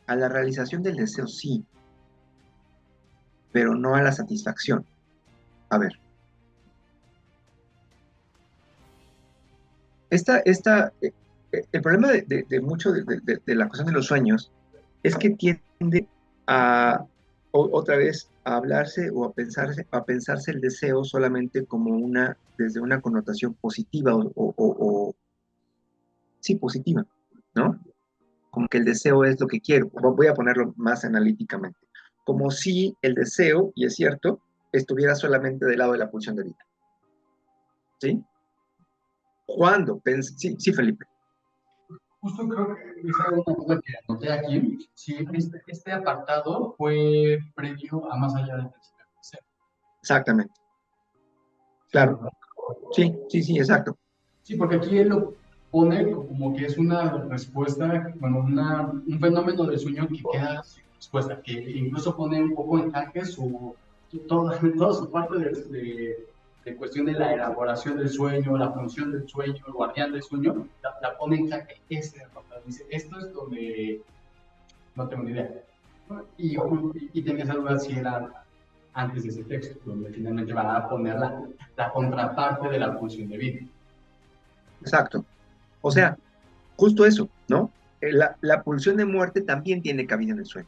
A la realización del deseo sí, pero no a la satisfacción. A ver, el problema de mucho de la cuestión de los sueños es que tiende a, otra vez, a hablarse o a pensarse el deseo solamente como desde una connotación positiva sí, positiva, ¿no? Como que el deseo es lo que quiero. Voy a ponerlo más analíticamente. Como si el deseo, y es cierto, estuviera solamente del lado de la pulsión de vida. ¿Sí? ¿Cuándo? Sí, sí, Felipe. Justo creo que esa es una cosa que anoté aquí. Sí, este apartado fue previo a Más allá del principio del deseo. Exactamente. Sí, Claro. ¿verdad? Sí, sí, sí, exacto. Sí, porque aquí él lo pone como que es una respuesta, bueno, un fenómeno del sueño que queda sin respuesta, que incluso pone un poco en jaque toda su parte de cuestión de la elaboración del sueño, la función del sueño, el guardián del sueño, la pone en jaque este apartado. Dice, esto es donde no tengo ni idea. Y tenía esa duda si era antes de ese texto, donde finalmente van a poner la contraparte de la función de vida. Exacto. O sea, justo eso, ¿no? La pulsión de muerte también tiene cabida en el sueño.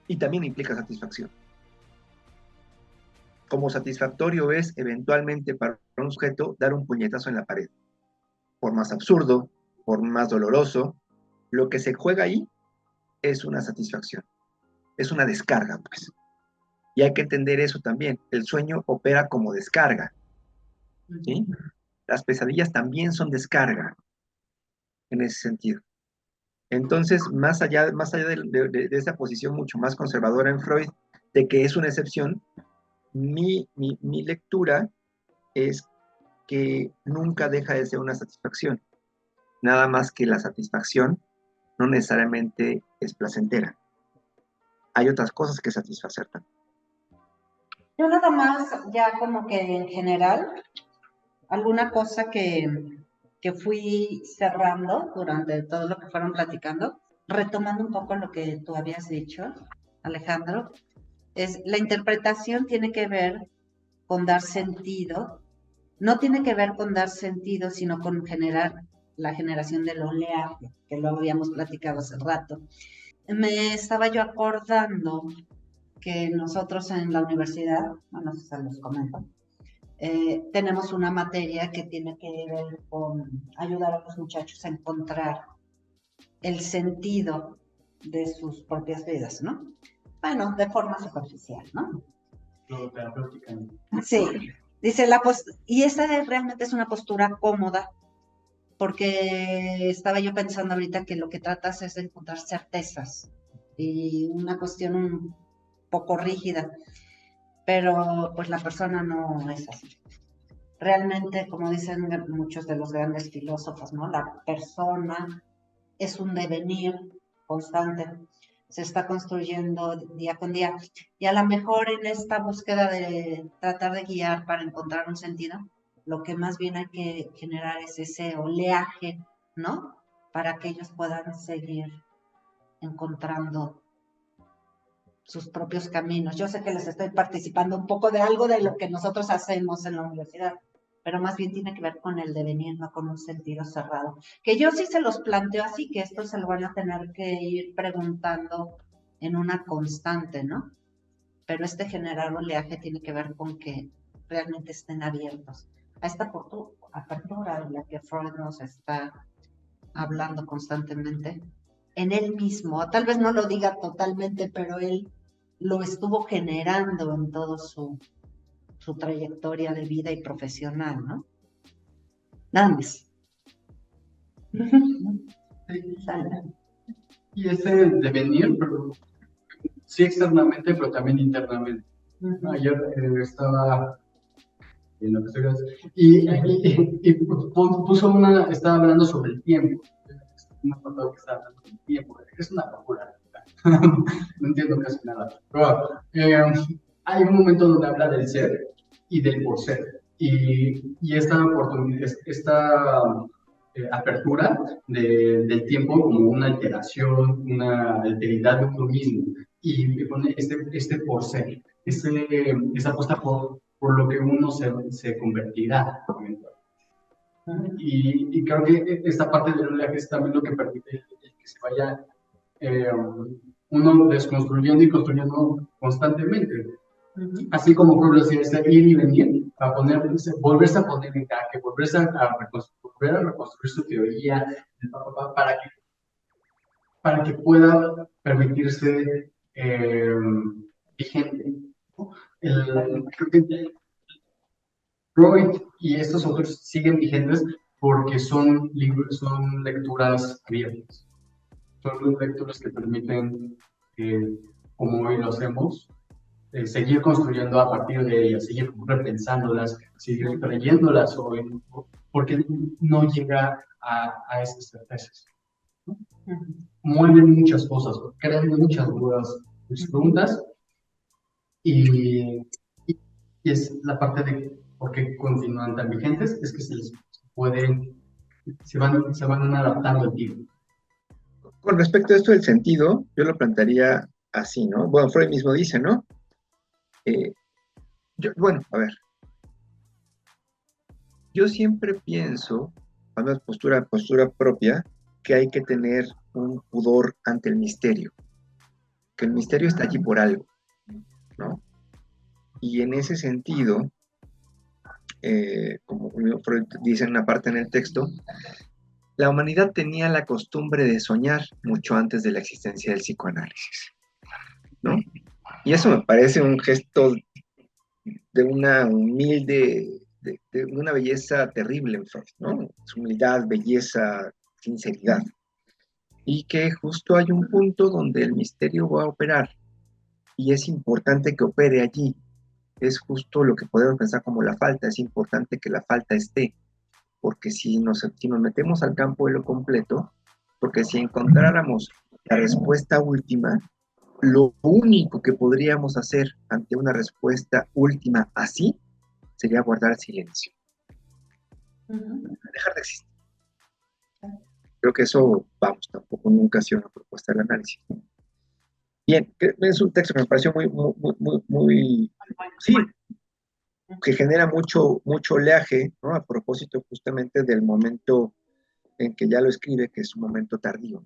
Y también implica satisfacción. Como satisfactorio es eventualmente para un sujeto dar un puñetazo en la pared. Por más absurdo, por más doloroso, lo que se juega ahí es una satisfacción. Es una descarga, pues. Y hay que entender eso también. El sueño opera como descarga. ¿Sí? Las pesadillas también son descarga en ese sentido. Entonces, más allá de esa posición mucho más conservadora en Freud, de que es una excepción, mi lectura es que nunca deja de ser una satisfacción. Nada más que la satisfacción no necesariamente es placentera. Hay otras cosas que satisfacer también. Yo nada más, ya como que en general, alguna cosa que fui cerrando durante todo lo que fueron platicando, retomando un poco lo que tú habías dicho, Alejandro, es la interpretación tiene que ver con dar sentido, no tiene que ver con dar sentido, sino con generar la generación del oleaje, que lo habíamos platicado hace rato. Me estaba yo acordando que nosotros en la universidad, bueno, se los comento, tenemos una materia que tiene que ver con ayudar a los muchachos a encontrar el sentido de sus propias vidas, ¿no? Bueno, de forma superficial, ¿no? Lo terapéutica. Sí, dice y esa realmente es una postura cómoda, porque estaba yo pensando ahorita que lo que tratas es de encontrar certezas y una cuestión un poco rígida, pero pues la persona no es así. Realmente, como dicen muchos de los grandes filósofos, ¿no? La persona es un devenir constante, se está construyendo día con día. Y a lo mejor en esta búsqueda de tratar de guiar para encontrar un sentido, lo que más bien hay que generar es ese oleaje, ¿no? Para que ellos puedan seguir encontrando sus propios caminos. Yo sé que les estoy participando un poco de algo de lo que nosotros hacemos en la universidad, pero más bien tiene que ver con el devenir, no con un sentido cerrado. Que yo sí se los planteo así, que esto se lo van a tener que ir preguntando en una constante, ¿no? Pero este generar oleaje tiene que ver con que realmente estén abiertos a esta apertura de la que Freud nos está hablando constantemente en él mismo. Tal vez no lo diga totalmente, pero él lo estuvo generando en toda su trayectoria de vida y profesional, ¿no? Nada más. Y ese devenir, pero sí externamente, pero también internamente. Ayer estaba en lo que estoy y estaba hablando sobre el tiempo. Un apartado que estaba hablando del tiempo. Es una locura. No entiendo casi nada. Pero hay un momento donde habla del ser y del por ser. Y esta oportunidad, esta apertura del tiempo como una alteración, una alteridad de uno mismo. Y me pone este por ser, esa apuesta por lo que uno se convertirá. Y creo que esta parte del oleaje es también lo que permite el que se vaya uno desconstruyendo y construyendo constantemente. Así como Pablo decía, este ir y venir, a ponerse, volverse a poner en jaque, volverse volver a reconstruir su teoría, para que pueda permitirse vigente. ¿No? Creo que Freud y estos autores siguen vigentes porque son libros, son lecturas abiertas, son lecturas que permiten, como hoy lo hacemos, seguir construyendo a partir de ellas, seguir repensándolas, seguir creyéndolas hoy, porque no llega a esas certezas. ¿No? Mueven muchas cosas, crean muchas dudas, muchas preguntas, y, y es la parte de por qué continúan tan vigentes, es que se les pueden, se van adaptando al tiempo. Con respecto a esto del sentido, yo lo plantearía así, ¿no? Bueno, Freud mismo dice, ¿no? Bueno, a ver, yo siempre pienso, a una postura propia, que hay que tener un pudor ante el misterio, que el misterio está allí por algo, ¿no? Y en ese sentido, como Freud dice en una parte en el texto, la humanidad tenía la costumbre de soñar mucho antes de la existencia del psicoanálisis, ¿no? Y eso me parece un gesto de una humilde, de una belleza terrible en Freud, ¿no? Su humildad, belleza, sinceridad. Y que justo hay un punto donde el misterio va a operar y es importante que opere allí. Es justo lo que podemos pensar como la falta, es importante que la falta esté, porque si nos metemos al campo de lo completo, porque si encontráramos la respuesta última, lo único que podríamos hacer ante una respuesta última así sería guardar silencio, dejar de existir. Creo que eso, vamos, tampoco nunca ha sido una propuesta del análisis. Bien, es un texto que me pareció muy sí, que genera mucho oleaje, ¿no? A propósito justamente del momento en que ya lo escribe, que es un momento tardío.